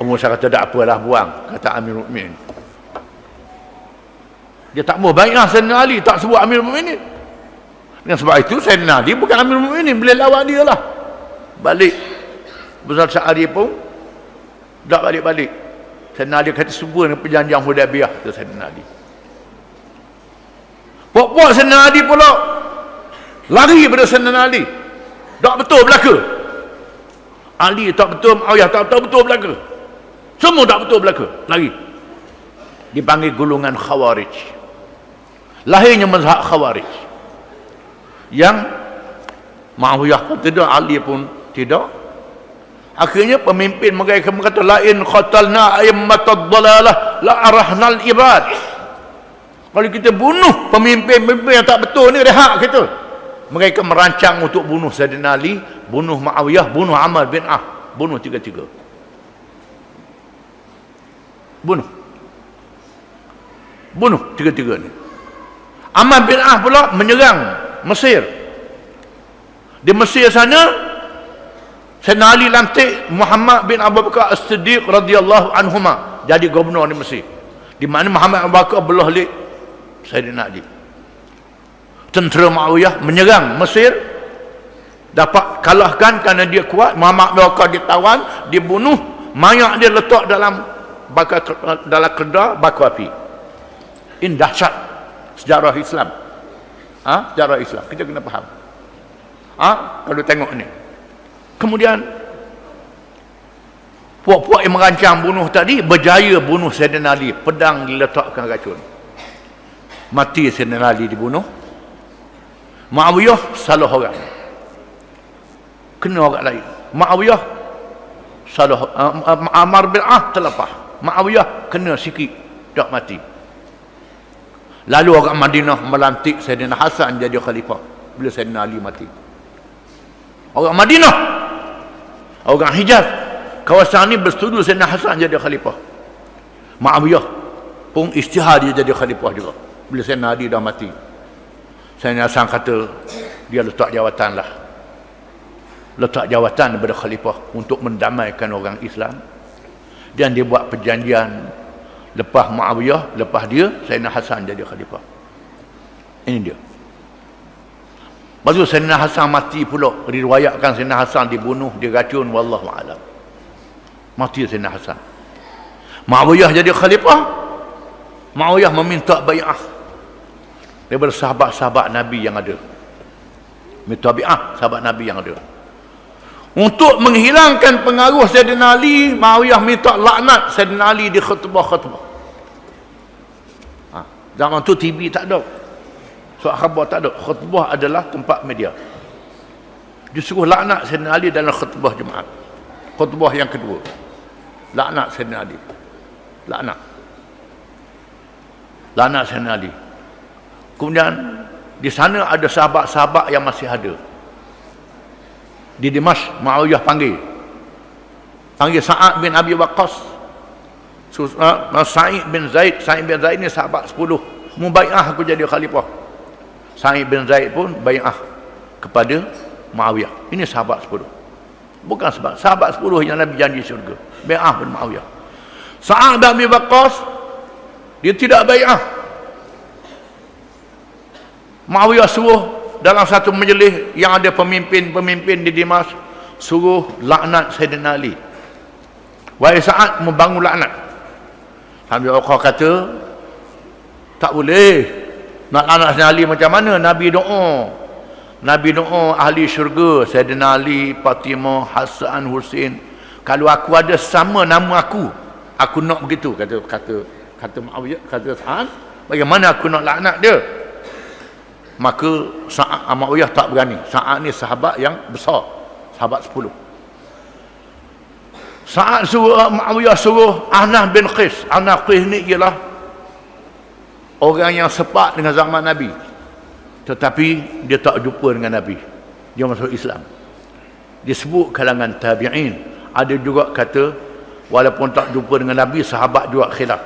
Abu Musa kata, tak apalah, buang, kata Amirul Mukminin. Dia tak mau bai'ah Sayyidina Ali, tak sebut Amirul Mukminin. Dengan sebab itu Sayyidina Ali bukan Amirul Mukminin, boleh lawan dia lah. Balik Besar Syari pun tak balik-balik. Sayyidina Ali kata, sebuah dengan perjanjian Hudaybiyah tu Sayyidina Ali. Puak-puak Sayyidina Ali pula lari pada Sayyidina Ali. Tak betul belaka. Ali tak betul, Muawiyah tak betul belaka. Semua tak betul belaka, lari. Dipanggil golongan Khawarij. Lahirnya mazhab Khawarij. Yang Muawiyah pun tidak, Ali pun tidak. Akhirnya pemimpin mereka berkata, lain qatalna aimmatad dalalah la arahnal ibad. Kalau kita bunuh pemimpin-pemimpin yang tak betul ni, rehat kita. Mereka merancang untuk bunuh Sayyidina Ali, bunuh Muawiyah, bunuh Ammar bin As, bunuh tiga-tiga. Bunuh tiga-tiga ni. Ammar bin As pula menyerang Mesir. Di Mesir sana Sayyidina Ali lantik Muhammad bin Abu Bakar As-Siddiq radhiyallahu anhuma jadi gubernur di Mesir. Di mana Muhammad Abu Bakar belah lik Sayyidina Ali. Tentera Muawiyah menyerang Mesir, dapat kalahkan kerana dia kuat. Muhammad Abu Bakar ditawan, dibunuh, mayat dia letak dalam kedah baku api. Ini dahsyat sejarah Islam. Sejarah Islam kita kena faham. Kalau tengok ni. Kemudian puak-puak yang merancang bunuh tadi berjaya bunuh Sayyidina Ali. Pedang diletakkan racun, mati Sayyidina Ali, dibunuh. Muawiyah salah orang, kena orang lain. Muawiyah salah, Ammar bin As terlepas, Muawiyah kena sikit, tak mati. Lalu orang Madinah melantik Sayyidina Hasan jadi khalifah bila Sayyidina Ali mati. Orang Madinah, orang Hijaz, kawasan ini bersetuju Sayyidina Hasan jadi khalifah. Muawiyah pun istihad dia jadi khalifah juga bila Sayyidina Ali dah mati. Sayyidina Hasan kata, dia letak jawatan lah, letak jawatan kepada khalifah untuk mendamaikan orang Islam. Dan dia buat perjanjian, lepas Muawiyah, lepas dia Sayyidina Hasan jadi khalifah. Ini dia. Lepas tu Sayyidina Hasan mati pula. Diriwayatkan Sayyidina Hasan dibunuh, diracun, wallahu a'lam. Mati Sayyidina Hasan. Muawiyah jadi khalifah. Muawiyah meminta bai'ah daripada sahabat-sahabat Nabi yang ada. Minta bai'ah sahabat Nabi yang ada. Untuk menghilangkan pengaruh Sayyidina Ali, Muawiyah minta laknat Sayyidina Ali di khutbah-khutbah. Zaman tu TV tak ada, surat khabar tak ada. Khutbah adalah tempat media. Dia suruh laknat Sayyidina Ali dalam khutbah Jumaat. Khutbah yang kedua, laknat Sayyidina Ali. Laknat Sayyidina Ali. Kemudian di sana ada sahabat-sahabat yang masih ada. Di Dimash, Muawiyah panggil Sa'ad bin Abi Waqqas, Sa'id bin Zaid ni sahabat 10, mu bai'ah aku jadi khalifah. Sa'id bin Zaid pun bai'ah kepada Muawiyah. Ini sahabat 10, bukan sahabat 10 yang Nabi janji syurga, bai'ah bin Muawiyah. Sa'ad bin Abi Waqqas dia tidak bai'ah. Muawiyah suruh dalam satu majlis yang ada pemimpin-pemimpin di Dimash, suruh laknat Sayyidina Ali. Wahai Sa'ad, membangun laknat. Habib Al-Qah kata, tak boleh nak laknat Sayyidina Ali macam mana? Nabi doa ahli syurga, Sayyidina Ali, Fatimah, Hasan, Husin. Kalau aku ada sama nama aku nak begitu, kata Kata Muawiyah, kata Sa'ad, bagaimana aku nak laknat dia? Maka Muawiyah tak berani. Sa'ad ni sahabat yang besar, sahabat 10. Sa'ad suruh, Muawiyah suruh Ahnaf bin Qais. Ahnaf Qais ni ialah orang yang sepak dengan zaman Nabi, tetapi dia tak jumpa dengan Nabi, dia masuk Islam. Disebut kalangan tabi'in. Ada juga kata walaupun tak jumpa dengan Nabi, sahabat juga khilaf.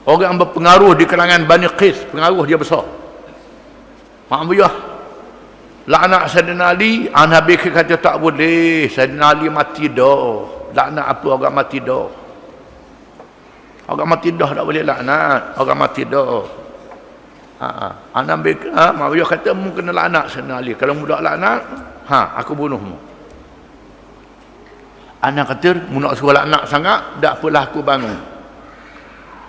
Orang berpengaruh di kalangan Bani Qais, pengaruh dia besar. Muawiyah laknat Sayyidina Ali. Nabi kata tak boleh, Sayyidina Ali mati dah. Laknat apa orang mati dah? Orang mati dah tak boleh laknat. Orang mati dah. Nabi Muawiyah kata mu kena laknat Sayyidina Ali. Kalau mu tak laknat, aku bunuhmu. Anak kata mu nak suruh laknat sangat, tak apalah aku bangun.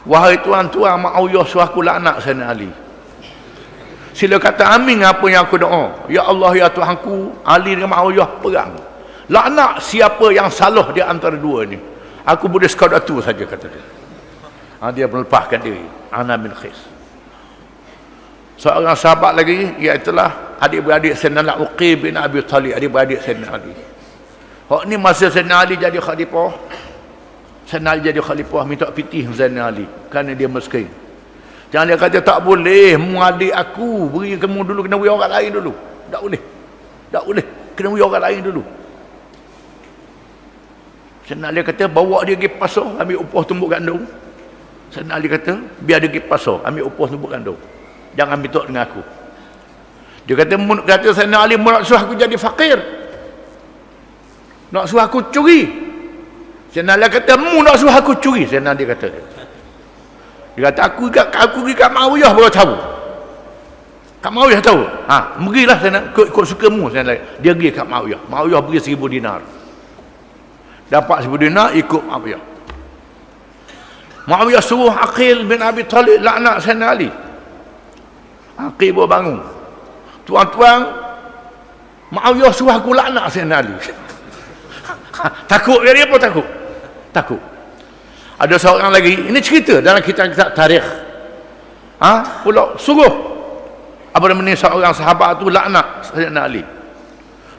Wahai tuan-tuan, Muawiyah suruh aku laknat Sayyidina Ali. Sila kata amin apa yang aku doa. Ya Allah, ya Tuhanku, Ali dengan Muawiyah perang. Laknat siapa yang salah di antara dua ni. Aku boleh sekadar tu saja, kata dia. Dia melepaskan diri. Ahnaf bin Qais. Seorang sahabat lagi, iaitulah adik-beradik Sayyidina Uqayl bin Abi Talib, adik-beradik Sayyidina Ali. Ni masa Sayyidina Ali jadi khalifah, Sayyidina Ali jadi khalifah, minta pitih Sayyidina Ali kerana dia miskin. Jangan dia kata tak boleh, mu adik aku, beri kamu dulu, kena beri orang lain dulu. Tak boleh. Tak boleh, kena beri orang lain dulu. Sayyidina Ali kata bawa dia pergi pasar, ambil upah tumbuk gandum. Sayyidina Ali kata biar dia pergi pasar, ambil upah tumbuk gandum. Jangan minta dengan aku. Dia kata Sayyidina Ali, mu nak suruh aku jadi fakir, nak suruh aku curi. Sayyidina Ali kata mu nak suruh aku curi. Sayyidina Ali kata dia kata aku pergi kat Muawiyah baru tahu. Kat Muawiyah tahu. Pergilah saya ikut suka mu. Dia pergi kat Muawiyah. Muawiyah beri 1000 dinar. Dapat 1000 dinar, ikut Muawiyah. Muawiyah suruh Aqil bin Abi Talib laknat Sayyidina Ali. Aqil baru bangun. Tuan-tuan, Muawiyah suruh aku laknat Sayyidina Ali. Takut dia apa takut? Takut. Ada seorang lagi, ini cerita dalam kitab-kitab tarikh. Pula suruh apa namanya seorang sahabat tu laknat Sayyidina Ali.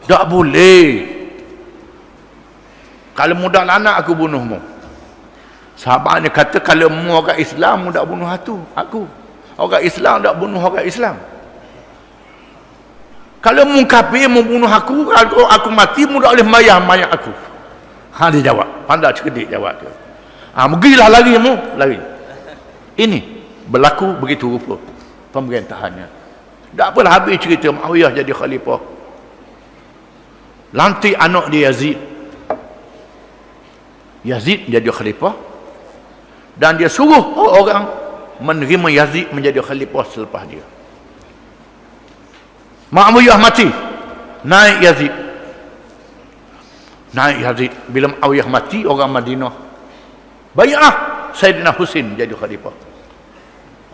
Tak boleh. Kalau mu dak laknat aku bunuhmu. Sahabat ni kata kalau mu orang Islam mu dak bunuh aku. Orang Islam dak bunuh orang Islam. Kalau mu kafir mu bunuh aku, kalau aku mati mu dak boleh mayat aku. Dia jawab. Pandai cerdik jawab dia. Pergilah lari mu, lari. Ini berlaku begitu rupa pemerintahannya. Tak apalah habis cerita Muawiyah jadi khalifah. Lantik anak dia Yazid. Yazid jadi khalifah dan dia suruh orang menerima Yazid menjadi khalifah selepas dia. Muawiyah mati, naik Yazid. Bila Muawiyah mati, orang Madinah bai'ah Sayyidina Husain jadi khalifah.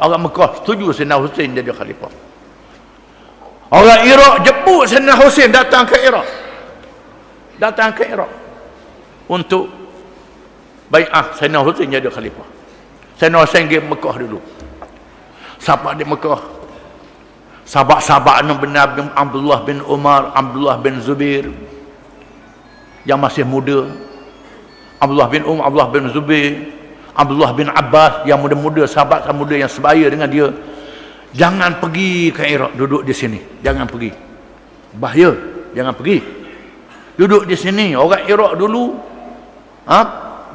Orang Mekah setuju Sayyidina Husain jadi khalifah. Orang Iraq jemput Sayyidina Husain datang ke Iraq untuk bai'ah Sayyidina Husain jadi khalifah. Sayyidina Husain pergi Mekah dulu. Sahabat di Mekah, sahabat-sahabat Nabi Abdullah bin Umar, Abdullah bin Zubair yang masih muda, Abdullah bin Umar, Abdullah bin Zubair, Abdullah bin Abbas yang muda-muda, sahabat muda yang sebaya dengan dia. Jangan pergi ke Iraq, duduk di sini. Jangan pergi. Bahaya, jangan pergi. Duduk di sini. Orang Iraq dulu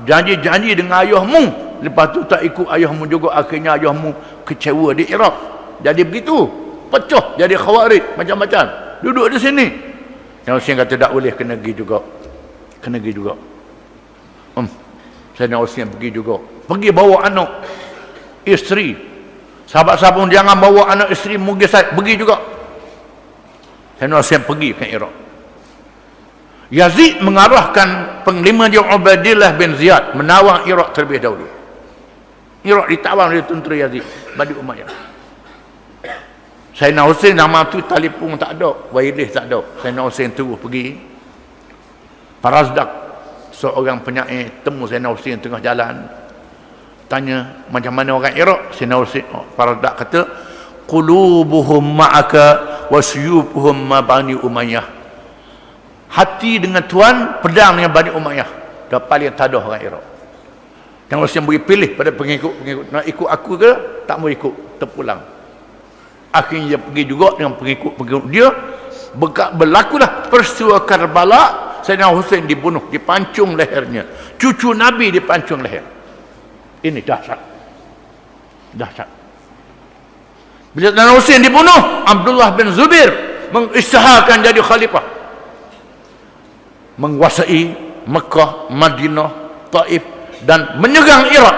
janji-janji dengan ayahmu, lepas tu tak ikut ayahmu juga, akhirnya ayahmu kecewa di Iraq. Jadi begitu, pecah jadi khawarij macam-macam. Duduk di sini. Yang Husain kata tak boleh, kena pergi juga. Sayyidina Husain pergi juga. Pergi bawa anak, isteri. Sahabat-sahabat jangan bawa anak isteri pergi juga. Sayyidina Husain pergi ke Iraq. Yazid mengarahkan panglima dia Ubaidillah bin Ziyad menawang Iraq terlebih dahulu. Iraq ditawang oleh tentera Yazid, Bani Umayyah. Sayyidina Husain nama tu telefon tak ada, wireless tak ada. Sayyidina Husain terus pergi Parazdak, seorang penyair temu Sayyidina Husain tengah jalan. Tanya macam mana orang Iraq, Sayyidina Husain Fardak kata qulubuhum ma'aka wa suyubuhum ma Bani Umayyah. Hati dengan Tuan, pedang dengan Bani Umayyah. Dah paling tadah orang Iraq. Yang Husain beri pilih pada pengikut-pengikut, nak ikut aku ke tak mau ikut, terpulang. Akhirnya dia pergi juga dengan pengikut-pengikut dia. Berlakulah peristiwa Karbala. Sayyidina Husain dibunuh, dipancung lehernya. Cucu Nabi dipancung leher. Ini dahsyat. Dahsyat. Bila Sayyidina Husain dibunuh, Abdullah bin Zubair mengisytiharkan jadi khalifah. Menguasai Mekah, Madinah, Taif dan menyerang Iraq.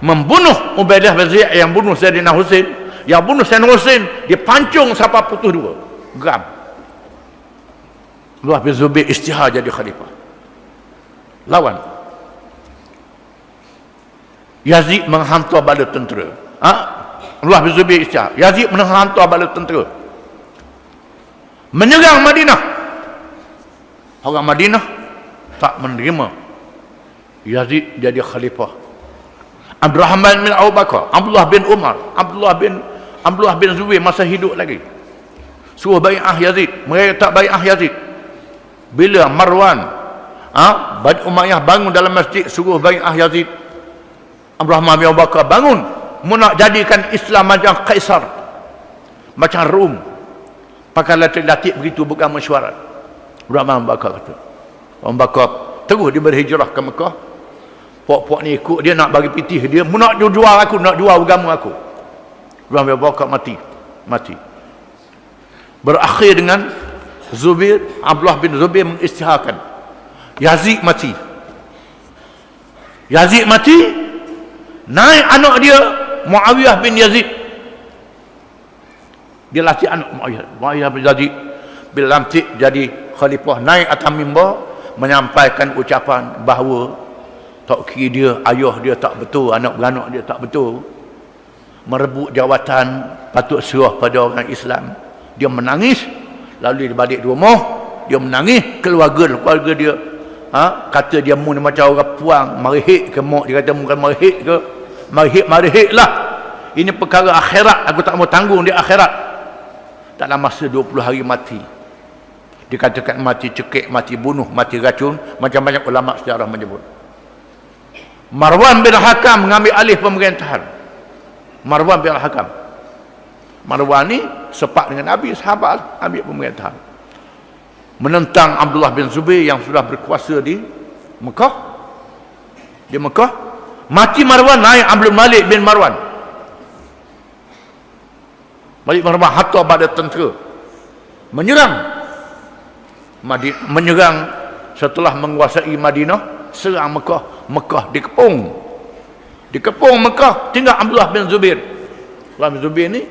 Membunuh Ubaidah bin Ziyad yang bunuh Sayyidina Husain. Yang bunuh Sayyidina Husain dipancung sampai putus dua. Geram. Abdullah bin Zubair isytihar jadi khalifah. Lawan. Yazid menghantar bala tentera. Abdullah bin Zubair isytihar. Yazid menghantar bala tentera. Menyerang Madinah. Orang Madinah tak menerima Yazid jadi khalifah. Abdurrahman bin Abu Bakar, Abdullah bin Umar, Abdullah bin Zubair masa hidup lagi. Suruh bai'ah Yazid, mereka tak bai'ah Yazid. Bila Marwan Bani Umayyah bangun dalam masjid suruh bai'ah Yazid, Abdurrahman bin Abu Bakar bangun nak jadikan Islam macam Kaisar, macam Rom, pakai latih-latih begitu, bukan mesyuarat. Abdurrahman bin Abu Bakar kata, Abu Bakar terus dia berhijrah ke Mekah. Pok-pok ni ikut dia, nak bagi pitih dia, nak jual aku, nak jual agama aku. Abdurrahman bin Abu Bakar mati. Berakhir dengan Abdullah bin Zubair mengisytiharkan Yazid mati. Yazid mati, naik anak dia Muawiyah bin Yazid. Dia latih anak Muawiyah bin Yazid. Bila lantik jadi khalifah, naik atas mimbar menyampaikan ucapan bahawa tak kira dia, ayah dia tak betul, anak beranak dia tak betul, merebut jawatan patut serah pada orang Islam. Dia menangis. Lalu dia balik di rumah, dia menangis. Keluarga dia kata dia mu ni macam orang puang, marihik ke mak dia kata bukan marihik ke, marihik lah, ini perkara akhirat, aku tak mau tanggung di akhirat. Dalam masa 20 hari mati. Dikatakan mati cekik, mati bunuh, mati racun, macam-macam ulama sejarah menyebut. Marwan bin Hakam mengambil alih pemerintahan. Marwan bin Hakam, Marwan ni sepak dengan Nabi, sahabat, ambil pemerintahan. Menentang Abdullah bin Zubair yang sudah berkuasa di Mekah. Di Mekah, mati Marwan, naik Abdul Malik bin Marwan. Malik bin Marwan hatta pada tentera. Menyerang setelah menguasai Madinah, serang Mekah. Mekah dikepung. Dikepung Mekah, tinggal Abdullah bin Zubair. Abdullah bin Zubair ni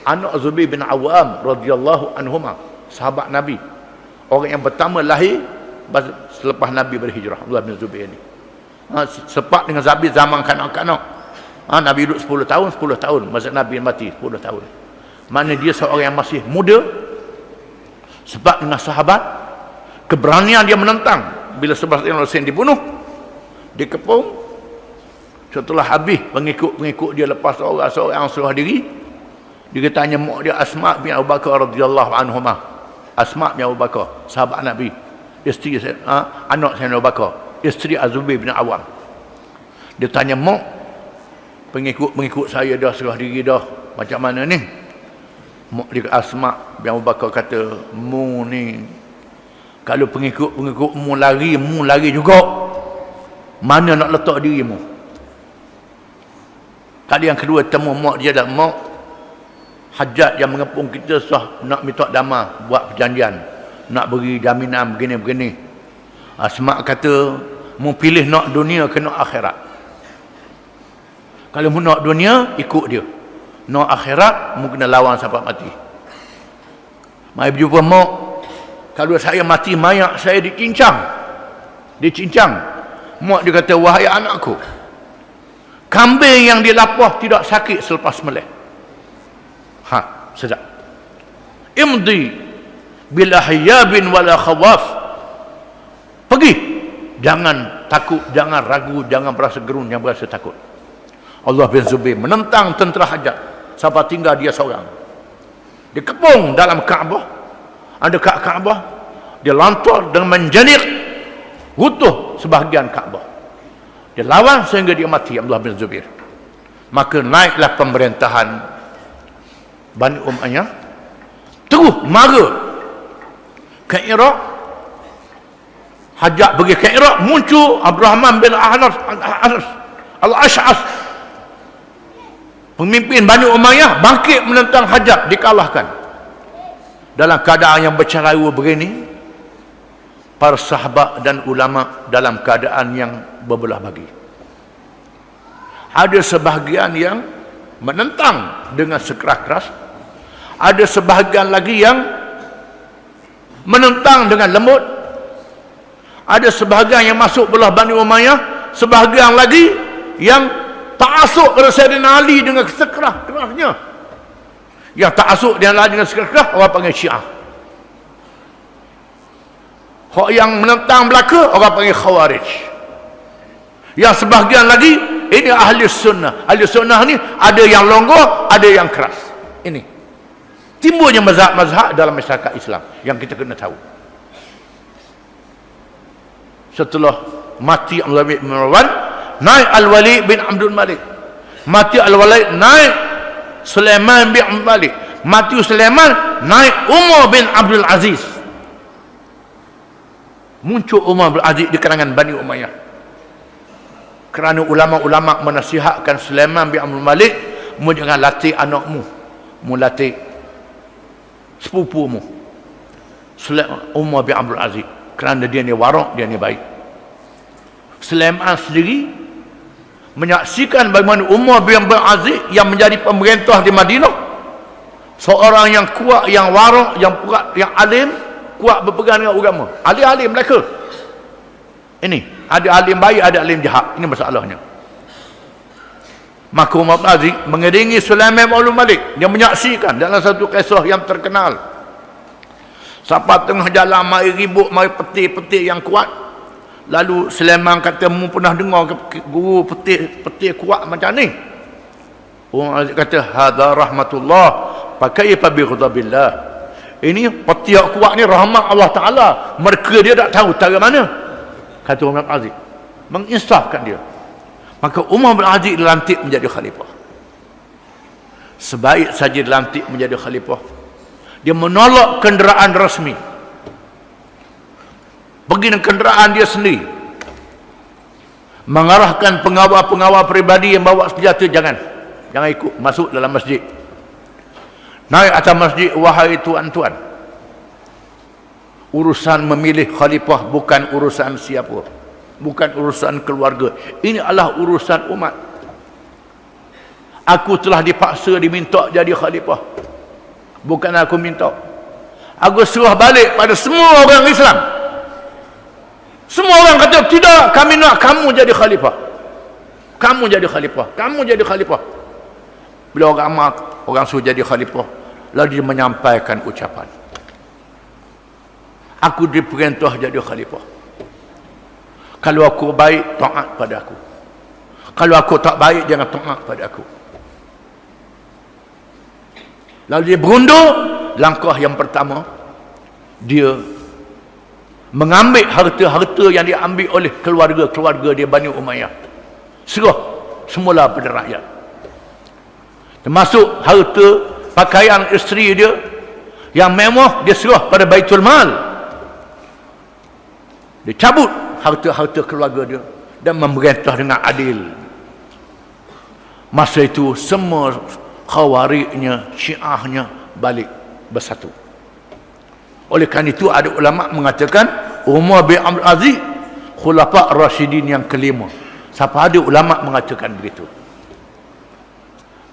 anak Zubair bin Awam radhiyallahu anhuma, sahabat Nabi. Orang yang pertama lahir selepas Nabi berhijrah, Abdullah bin Zubair ni. Sepak dengan Zabir zaman kanak-kanak. Nabi hidup 10 tahun masa Nabi mati, 10 tahun. Mana dia seorang yang masih muda, sebab dengan sahabat, keberanian dia menentang. Bila 11 Husain dibunuh, dikepung. Setelah habis pengikut-pengikut dia lepas seorang suruh diri, dia tanya mak dia Asma bin Abu Bakar radhiyallahu anhumah. Asma bin Abu Bakar, sahabat Nabi, isteri anak Sayyidina Abu Bakar, isteri Az-Zubair bin Awam. Dia tanya mak, pengikut saya dah serah diri dah, macam mana ni? Mak dia Asma bin Abu Bakar kata, mu ni kalau pengikut mu lari juga, mana nak letak dirimu? Kali yang kedua temu mak dia dah, mak Hajat yang mengepung kita nak minta damai, buat perjanjian, nak beri jaminan begini-begini. Asma kata, mu pilih nak dunia ke nak akhirat? Kalau mu nak dunia, ikut dia. Nak akhirat, mu kena lawan sampai mati. Mari berjumpa mak. Kalau saya mati, mayat saya dicincang. Mak dia kata, wahai anakku, kambing yang dilapah tidak sakit selepas melih. Sedap. Imdi bila hiyabin wala khawaf. Pergi. Jangan takut, jangan ragu, jangan berasa gerun, jangan berasa takut. Allah bin Zubair menentang tentera Hajjaj sampai tinggal dia seorang. Dia kepung dalam Kaabah, dekat Kaabah, dia lantar dan menjanik runtuh sebahagian Kaabah. Dia lawan sehingga dia mati, Abdullah bin Zubair. Maka naiklah pemerintahan Bani Umayyah, terus mara ke Iraq. Hajjaj pergi ke Iraq, muncul Abdurrahman bin Al-Ash'as, pemimpin Bani Umayyah, bangkit menentang Hajjaj, dikalahkan. Dalam keadaan yang bercarawa begini, para sahabat dan ulama dalam keadaan yang berbelah bagi. Ada sebahagian yang menentang dengan sekeras-keras, ada sebahagian lagi yang menentang dengan lembut, ada sebahagian yang masuk belah Bani Umayyah, sebahagian lagi yang ta'asuk pada Sayyidina Ali dengan sekeras-kerasnya. Yang ta'asuk dengan Ali dengan sekeras-keras, orang panggil Syiah. Yang menentang belaka, orang panggil Khawarij. Yang sebahagian lagi, ini ahli sunnah. Ahli sunnah ni ada yang longgar, ada yang keras. Ini timbulnya mazhab-mazhab dalam masyarakat Islam yang kita kena tahu. Setelah mati Abdullah bin Marwan, naik Al-Walid bin Abdul Malik. Mati Al-Walid, naik Sulaiman bin Abdul Malik. Mati Sulaiman, naik Umar bin Abdul Aziz. Muncul Umar bin Abdul Aziz di kalangan Bani Umayyah. Kerana ulama-ulama menasihatkan Sulaiman bin Abdul Malik, mu jangan latih anakmu, mu latih sepupumu Umar bin Abdul Aziz, kerana dia ni warak, dia ni baik. Sulaiman sendiri menyaksikan bagaimana Umar bin Abdul Aziz yang menjadi pemerintah di Madinah, seorang yang kuat, yang warak, yang kuat, yang alim, kuat berpegang dengan agama. Alim-alim mereka ini, ada alim baik, ada alim jahat. Ini masalahnya. Maka Umar bin Aziz mengiringi Sulaiman bin Abdul Malik. Dia menyaksikan dalam satu kisah yang terkenal, sampai tengah jalan mari ribut, mari petir-petir yang kuat. Lalu Sulaiman kata, mu pernah dengar guru petir kuat macam ni? Umar bin Aziz kata, hadza rahmatullah pakai bi ghadabillah. Ini petir kuat ni rahmat Allah Ta'ala, mereka dia tak tahu cara mana. Kata Umar bin Aziz, menginsafkan dia. Maka Umar bin Aziz dilantik menjadi khalifah. Sebaik saja dilantik menjadi khalifah, dia menolak kenderaan rasmi, pergi dengan kenderaan dia sendiri, mengarahkan pengawal-pengawal peribadi yang bawa senjata, jangan ikut masuk dalam masjid. Naik atas masjid, wahai tuan-tuan, urusan memilih khalifah bukan urusan siapa, bukan urusan keluarga, ini adalah urusan umat. Aku telah dipaksa, diminta jadi khalifah, bukan aku minta. Aku suruh balik pada semua orang Islam. Semua orang kata, tidak, kami nak kamu jadi khalifah, kamu jadi khalifah, kamu jadi khalifah. Bila orang suruh jadi khalifah, lalu dia menyampaikan ucapan, aku diperintah jadi khalifah. Kalau aku baik, taat pada aku. Kalau aku tak baik, jangan taat pada aku. Lalu dia berundur. Langkah yang pertama, dia mengambil harta-harta yang diambil oleh keluarga-keluarga dia Bani Umayyah, serah semula pada rakyat, termasuk harta pakaian isteri dia yang mewah, dia serah pada Baitul Mal. Dia cabut harta-harta keluarga dia dan memerintah dengan adil. Masa itu semua khawarijnya, syiahnya balik bersatu. Oleh kerana itu ada ulama mengatakan Umar bin Abdul Aziz khulafa Rasyidin yang kelima. Siapa ada ulama mengatakan begitu.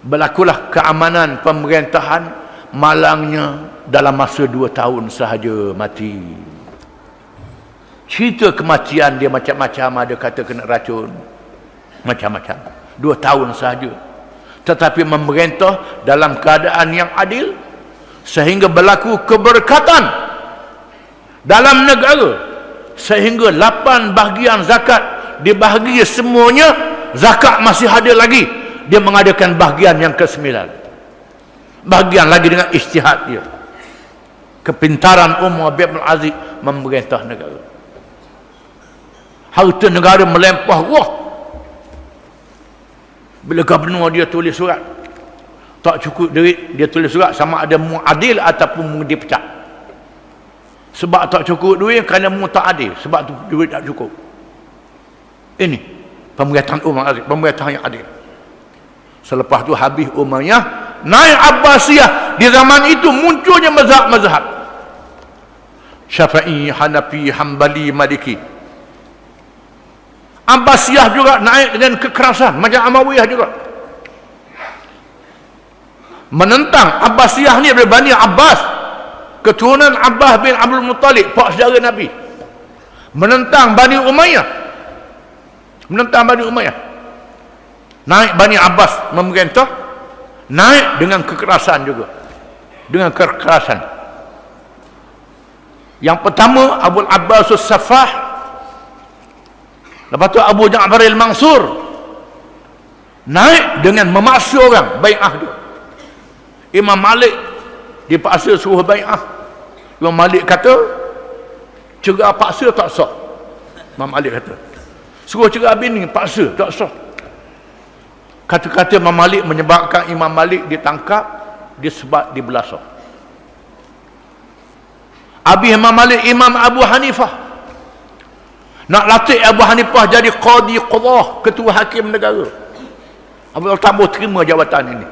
Berlakulah keamanan pemerintahan, malangnya dalam masa 2 tahun sahaja mati. Cerita kematian dia macam-macam, ada kata kena racun, macam-macam. 2 tahun sahaja, tetapi memerintah dalam keadaan yang adil, sehingga berlaku keberkatan dalam negara, sehingga 8 bahagian zakat dibahagi semuanya, zakat masih ada lagi dia mengadakan bahagian yang ke-9. Bahagian lagi dengan ijtihad dia. Kepintaran Umar bin Abdul Aziz memerintah negara. Harta negara melimpah ruah. Bila gubernur dia tulis surat, tak cukup duit, dia tulis surat sama ada mu adil ataupun mu dipecat. Sebab tak cukup duit kerana mu tak adil, sebab tu duit tak cukup. Ini pemerintahan Umar Aziz, pemerintahan yang adil. Selepas tu habis Umayyah, naik Abbasiyah. Di zaman itu munculnya mazhab-mazhab Syafi'i, Hanafi, Hambali, Maliki. Abbasiyah juga naik dengan kekerasan macam Amawiyah juga. Menentang Abbasiyah ni dari Bani Abbas, keturunan Abbas bin Abdul Muttalib, pak saudara Nabi. Menentang Bani Umayyah. Menentang Bani Umayyah. Naik Bani Abbas memerintah, naik dengan kekerasan juga. Dengan kekerasan. Yang pertama Abu Abbas As-Saffah, lepas tu Abu Ja'far Al-Mansur, naik dengan memaksa orang bai'ah dia. Imam Malik dipaksa suruh bai'ah. Imam Malik kata cerah paksa tak sah. Imam Malik kata suruh cerah bini paksa tak sah. Kata-kata Imam Malik menyebabkan Imam Malik ditangkap, disebat di belasah. Habis Imam Malik, Imam Abu Hanifah nak latih Abu Hanifah jadi qadi qadah, ketua hakim negara. Abu Tambah terima jawatan ini.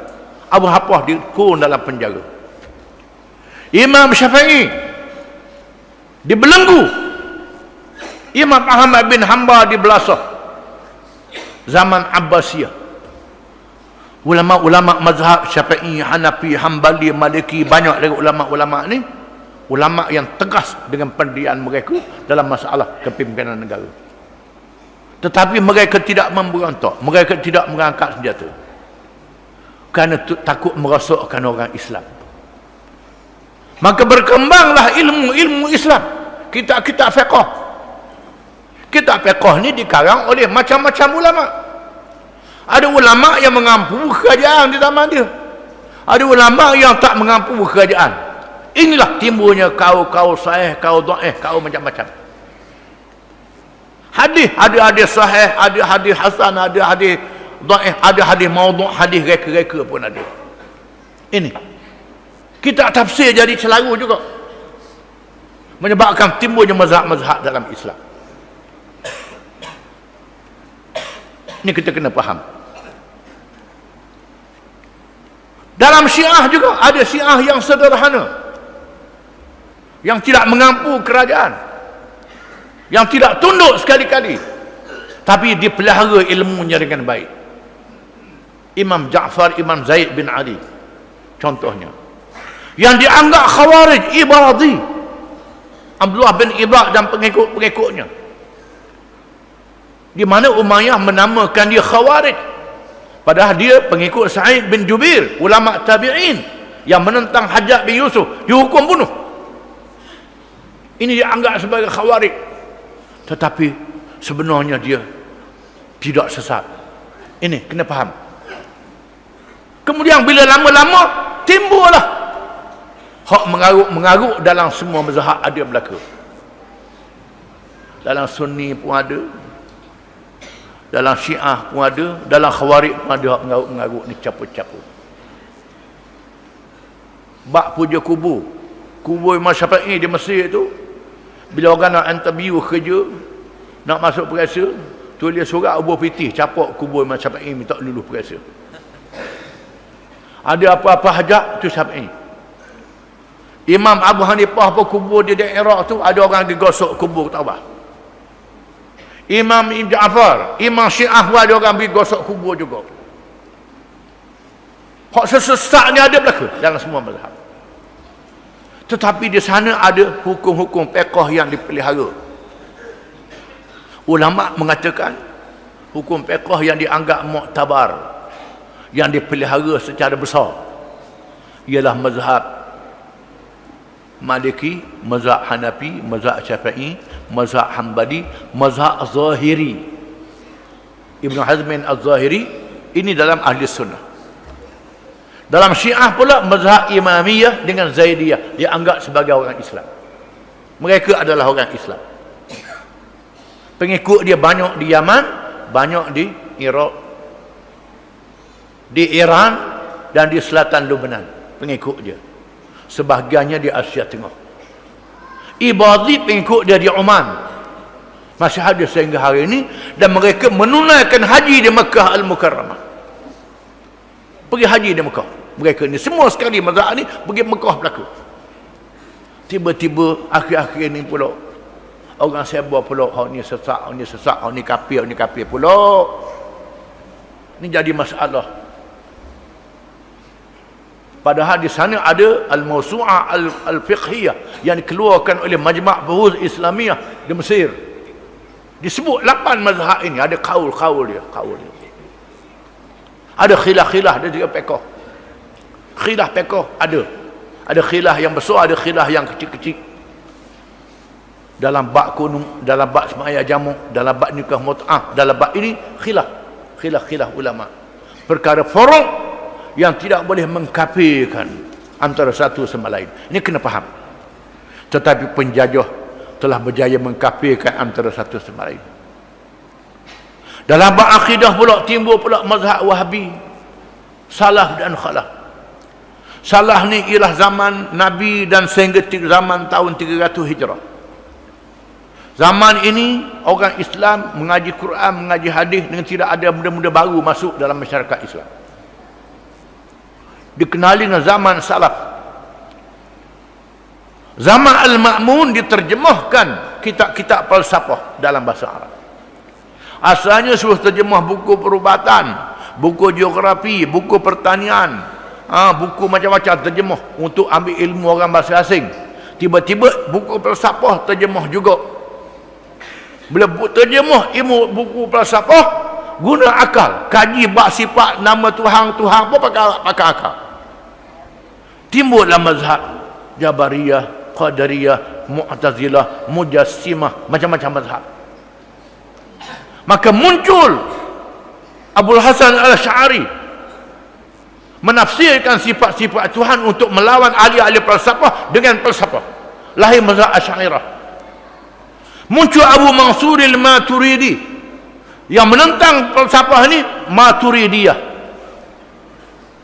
Abu Hanifah dikurung dalam penjara. Imam Syafi'i dibelenggu. Imam Ahmad bin Hanbal di belasah zaman Abbasiyah. Ulama-ulama mazhab Syafi'i, Hanafi, Hambali, Maliki, banyak dari ulama-ulama ni ulama yang tegas dengan pendirian mereka dalam masalah kepimpinan negara. Tetapi mereka tidak memberontak, mereka tidak mengangkat senjata kerana takut merosakkan orang Islam. Maka berkembanglah ilmu-ilmu Islam, kitab-kitab fiqh. Kitab fiqh ni dikarang oleh macam-macam ulama. Ada ulama yang mengampu kerajaan di zaman dia, ada ulama yang tak mengampu kerajaan. Inilah timbulnya kau sahih, kau dhaif, kau macam-macam. Hadis, ada hadis sahih, ada hadis hasan, ada hadis dhaif, ada hadis maudhu', hadis reka-reka pun ada. Ini kitab tafsir jadi celaru juga, menyebabkan timbulnya mazhab-mazhab dalam Islam. Ini kita kena faham. Dalam Syiah juga ada Syiah yang sederhana, yang tidak mengampu kerajaan, yang tidak tunduk sekali-kali, tapi dipelihara ilmunya dengan baik. Imam Ja'far, Imam Zaid bin Ali contohnya, yang dianggap khawarij, ibadi, Abdullah bin Ibad dan pengikut-pengikutnya, di mana Umayyah menamakan dia khawarij, padahal dia pengikut Sa'id bin Jubair, ulama tabi'in yang menentang Hajjaj bin Yusuf, dihukum bunuh. Ini dianggap sebagai khawarij, tetapi sebenarnya dia tidak sesat. Ini kena faham. Kemudian bila lama-lama timbullah hak mengaruk dalam semua mazhab ada berlaku. Dalam Sunni pun ada, dalam Syiah pun ada, dalam Khawarij pun ada mengaruk-mengaruk ni, capur-capur. Bak puja kubur Imam Syafi'i di Mesir tu, bila orang nak interview kerja, nak masuk periksa, tulis surat ubah pitih, capak kubur Imam Syafi'i, minta lulus periksa. Ada apa-apa hajat, tu Syafi'i. Imam Abu Hanifah pun kubur di daerah tu, ada orang digosok kubur tak apa. Imam Ibn Ja'far, Imam Syiah pun ada orang pergi gosok kubur juga. Hak sesat ni ada berlaku dalam semua mazhab. Tetapi di sana ada hukum-hukum fiqh yang dipelihara. Ulama mengatakan hukum fiqh yang dianggap muktabar, yang dipelihara secara besar, ialah mazhab Maliki, mazhab Hanafi, mazhab Syafi'i, mazhab Hambali, mazhab Zahiri. Ibn Hazm al-Zahiri Ini dalam ahli sunnah. Dalam Syiah pula mazhab Imamiyah dengan Zaidiyah dianggap sebagai orang Islam. Mereka adalah orang Islam. Pengikut dia banyak di Yaman, banyak di Iraq, di Iran dan di selatan Lebanon. Pengikut dia. Sebahagiannya di Asia Tengah. Ibadhi pengikut dia di Oman. Masih ada sehingga hari ini, dan mereka menunaikan haji di Mekah Al-Mukarramah. Pergi haji di Mekah. Mereka ni semua sekali mazhab ni pergi Mekah berlaku. Tiba-tiba akhir-akhir ni pula orang sebar pula, hak ni sesak, hak ni sesak, hak ni kafir pula. Ni jadi masalah. Padahal di sana ada Al-Mawsu'ah Al-Fiqhiyah yang dikeluarkan oleh Majma' Buhuz Islamiyah di Mesir. Disebut 8 mazhab ini, ada kaul dia. Ada khilaf dia juga pekoh. Khilaf pekoh ada. Ada khilaf yang besar, ada khilaf yang kecil-kecil. Dalam bab kunung, dalam bab semaya jamu, dalam bab nikah mut'ah, dalam bab ini khilaf ulama. Perkara furu' yang tidak boleh mengkafirkan antara satu sama lain. Ini kena faham. Tetapi penjajah telah berjaya mengkafirkan antara satu sama lain. Dalam bab akidah pula timbul pula mazhab Wahabi, salaf dan khalaf. Salah ni ialah zaman Nabi dan sehingga zaman tahun 300 Hijrah. Zaman ini orang Islam mengaji Quran, mengaji hadis dengan tidak ada benda-benda baru masuk dalam masyarakat Islam. Dikenali dengan zaman salaf. Zaman Al-Ma'mun diterjemahkan kitab-kitab falsafah dalam bahasa Arab. Asalnya suruh terjemah buku perubatan, buku geografi, buku pertanian, buku macam-macam terjemah untuk ambil ilmu orang bahasa asing. Tiba-tiba buku falsafah terjemah juga. Bila terjemah ilmu buku falsafah, guna akal, kaji bab sifat nama Tuhan pun pakai akal. Timbullah mazhab Jabariyah, Qadariyah, Mu'tazilah, Mujassimah, macam-macam mazhab. Maka muncul Abul Hasan Al-Asy'ari menafsirkan sifat-sifat Tuhan untuk melawan ahli-ahli falsafah dengan falsafah. Lahir mazhab Asy'ariyah. Muncul Abu Mansur Al-Maturidi yang menentang falsafah ni, Maturidiyah.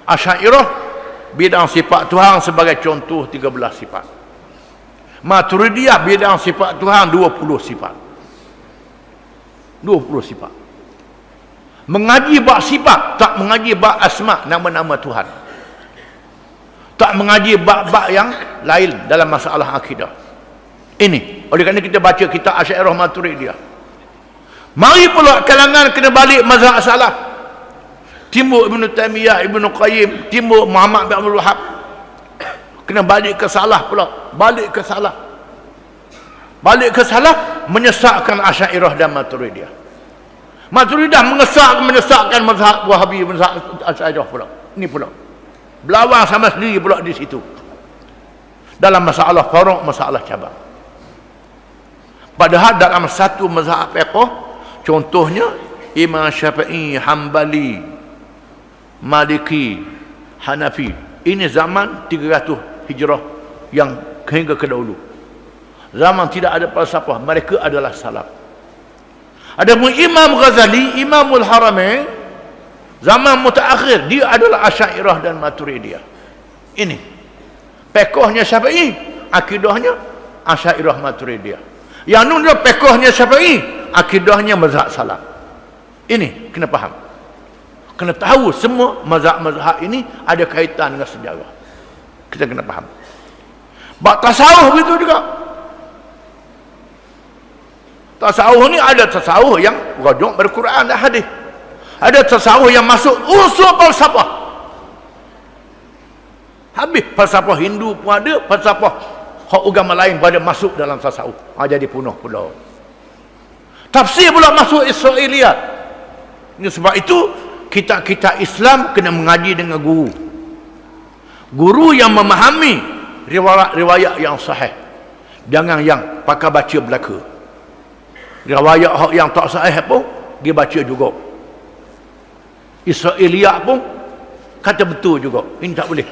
Asy'ariyah bidang sifat Tuhan sebagai contoh 13 sifat. Maturidiyah bidang sifat Tuhan 20 sifat. 20 sifat. Mengaji bab sifat, tak mengaji bab asma, nama-nama Tuhan. Tak mengaji bab-bab yang lain dalam masalah akidah. Ini, oleh kerana kita baca kitab Asy'ariyah Maturidiyah. Mari pula kalangan kena balik mazhab salaf. Timbul Ibn Taymiyah, Ibn Qayyim, timbul Muhammad bin Abdul Wahhab. Kena balik ke salah pula. Balik ke salah menyesatkan Asy'ariyah dan Maturidiyah. Maturidiyah menyesatkan mazhab Wahabi, mazhab Asy'ariyah pula. Ini pula. Belawang sama sendiri pula di situ. Dalam masalah furu', masalah cabang. Padahal dalam satu mazhab fiqh, contohnya Imam Syafi'i, Hambali, Maliki, Hanafi. Ini zaman 300 Hijrah yang hingga ke dahulu. Zaman tidak ada falsafah, mereka adalah salaf. Adapun Imam Ghazali, Imamul Haramain, zaman mutaakhir, dia adalah Asy'ariyah dan Maturidiyah. Ini fiqhnya Syafi'i, akidahnya Asy'ariyah Maturidiyah. Yang nun dia fiqhnya Syafi'i, akidahnya mazhab salaf. Ini kena faham. Kena tahu semua mazhab-mazhab ini ada kaitan dengan sejarah. Kita kena faham. Bab tasawuf itu juga. Tasawuf ni ada tasawuf yang rujuk ber-Quran dan hadis. Ada tasawuf yang masuk unsur falsafah. Habis falsafah Hindu pun ada, falsafah hak agama lain pada masuk dalam tasawuf. Jadi punah pula. Tafsir pula masuk Israiliyat. Ini sebab itu kitab-kitab Islam kena mengaji dengan guru. Guru yang memahami riwayat yang sahih. Jangan yang pakai baca belaka. Riwayat yang tak sahih pun dia baca juga. Israeliat pun kata betul juga. Ini tak boleh.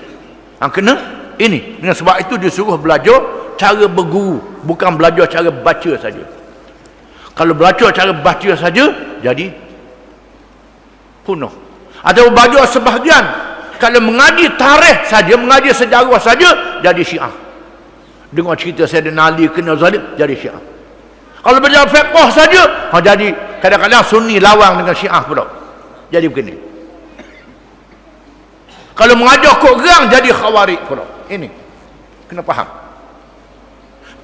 Kena ini. Dengan sebab itu disuruh belajar cara berguru, bukan belajar cara baca saja. Kalau belajar cara baca saja, jadi punah. Atau belajar sebahagian. Kalau mengaji tarikh saja, mengaji sejarah saja, jadi Syiah. Dengar cerita Sayyidina Ali kena zalim, jadi Syiah. Kalau belajar fiqh saja, jadi kadang-kadang Sunni lawan dengan Syiah pula. Jadi begini. Kalau mengajar kok gerang, jadi Khawarij pula. Ini kena faham.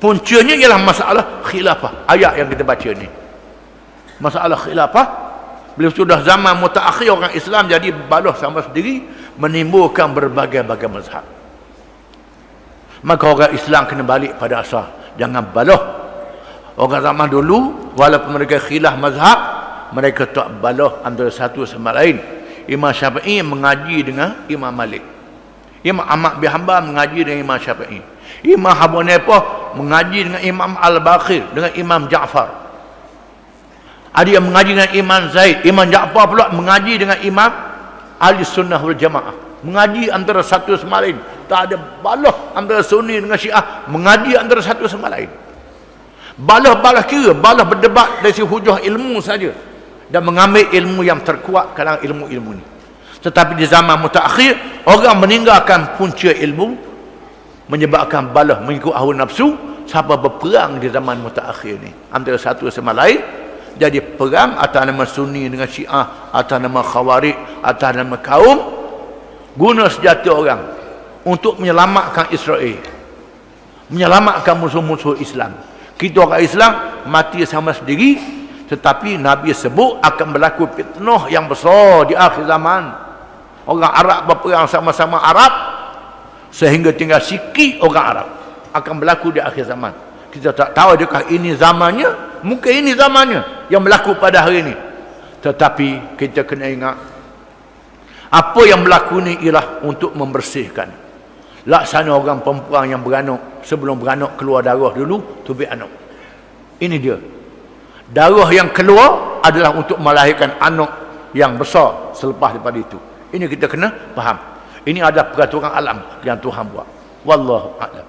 Puncanya ialah masalah khilafah. Ayat yang kita baca ni. Masalah khilafah. Bila sudah zaman mutaakhir orang Islam jadi balah sama sendiri, menimbulkan berbagai-bagai mazhab. Maka orang Islam kena balik pada asal. Jangan balah. Orang zaman dulu, walaupun mereka khilaf mazhab, mereka tak balah antara satu sama lain. Imam Syafi'i mengaji dengan Imam Malik. Imam Ahmad bin Hanbal mengaji dengan Imam Syafi'i. Imam Abu Hanifah mengaji dengan Imam Al-Baqir, dengan Imam Ja'far. Ada yang mengaji dengan Imam Zaid. Imam Ja'far pula mengaji dengan Imam Ahli Sunnah wal Jamaah. Mengaji antara satu sama lain. Tak ada balah antara Sunni dengan Syiah. Mengaji antara satu sama lain. Balah kira, balah berdebat dari segi hujah ilmu saja. Dan mengambil ilmu yang terkuat kalangan ilmu-ilmu ni. Tetapi di zaman mutaakhir, orang meninggalkan punca ilmu, menyebabkan balah mengikut hawa nafsu, sampai berperang di zaman mutaakhir ni antara satu sama lain. Jadi perang atas nama Sunni dengan Syiah, atas nama Khawarij, atas nama kaum, guna senjata orang untuk menyelamatkan Israel, menyelamatkan musuh-musuh Islam. Kita orang Islam mati sama sendiri, tetapi Nabi sebut akan berlaku fitnah yang besar di akhir zaman. Orang Arab berperang sama-sama Arab, sehingga tinggal sikit orang Arab. Akan berlaku di akhir zaman. Kita tak tahu adakah ini zamannya. Mungkin ini zamannya yang berlaku pada hari ini. Tetapi kita kena ingat, apa yang berlaku ni ialah untuk membersihkan. Laksana orang perempuan yang beranak, sebelum beranak keluar darah dulu, tubik anak. Ini dia. Darah yang keluar adalah untuk melahirkan anak yang besar selepas daripada itu. Ini kita kena faham. Ini ada peraturan alam yang Tuhan buat. Wallahu a'lam.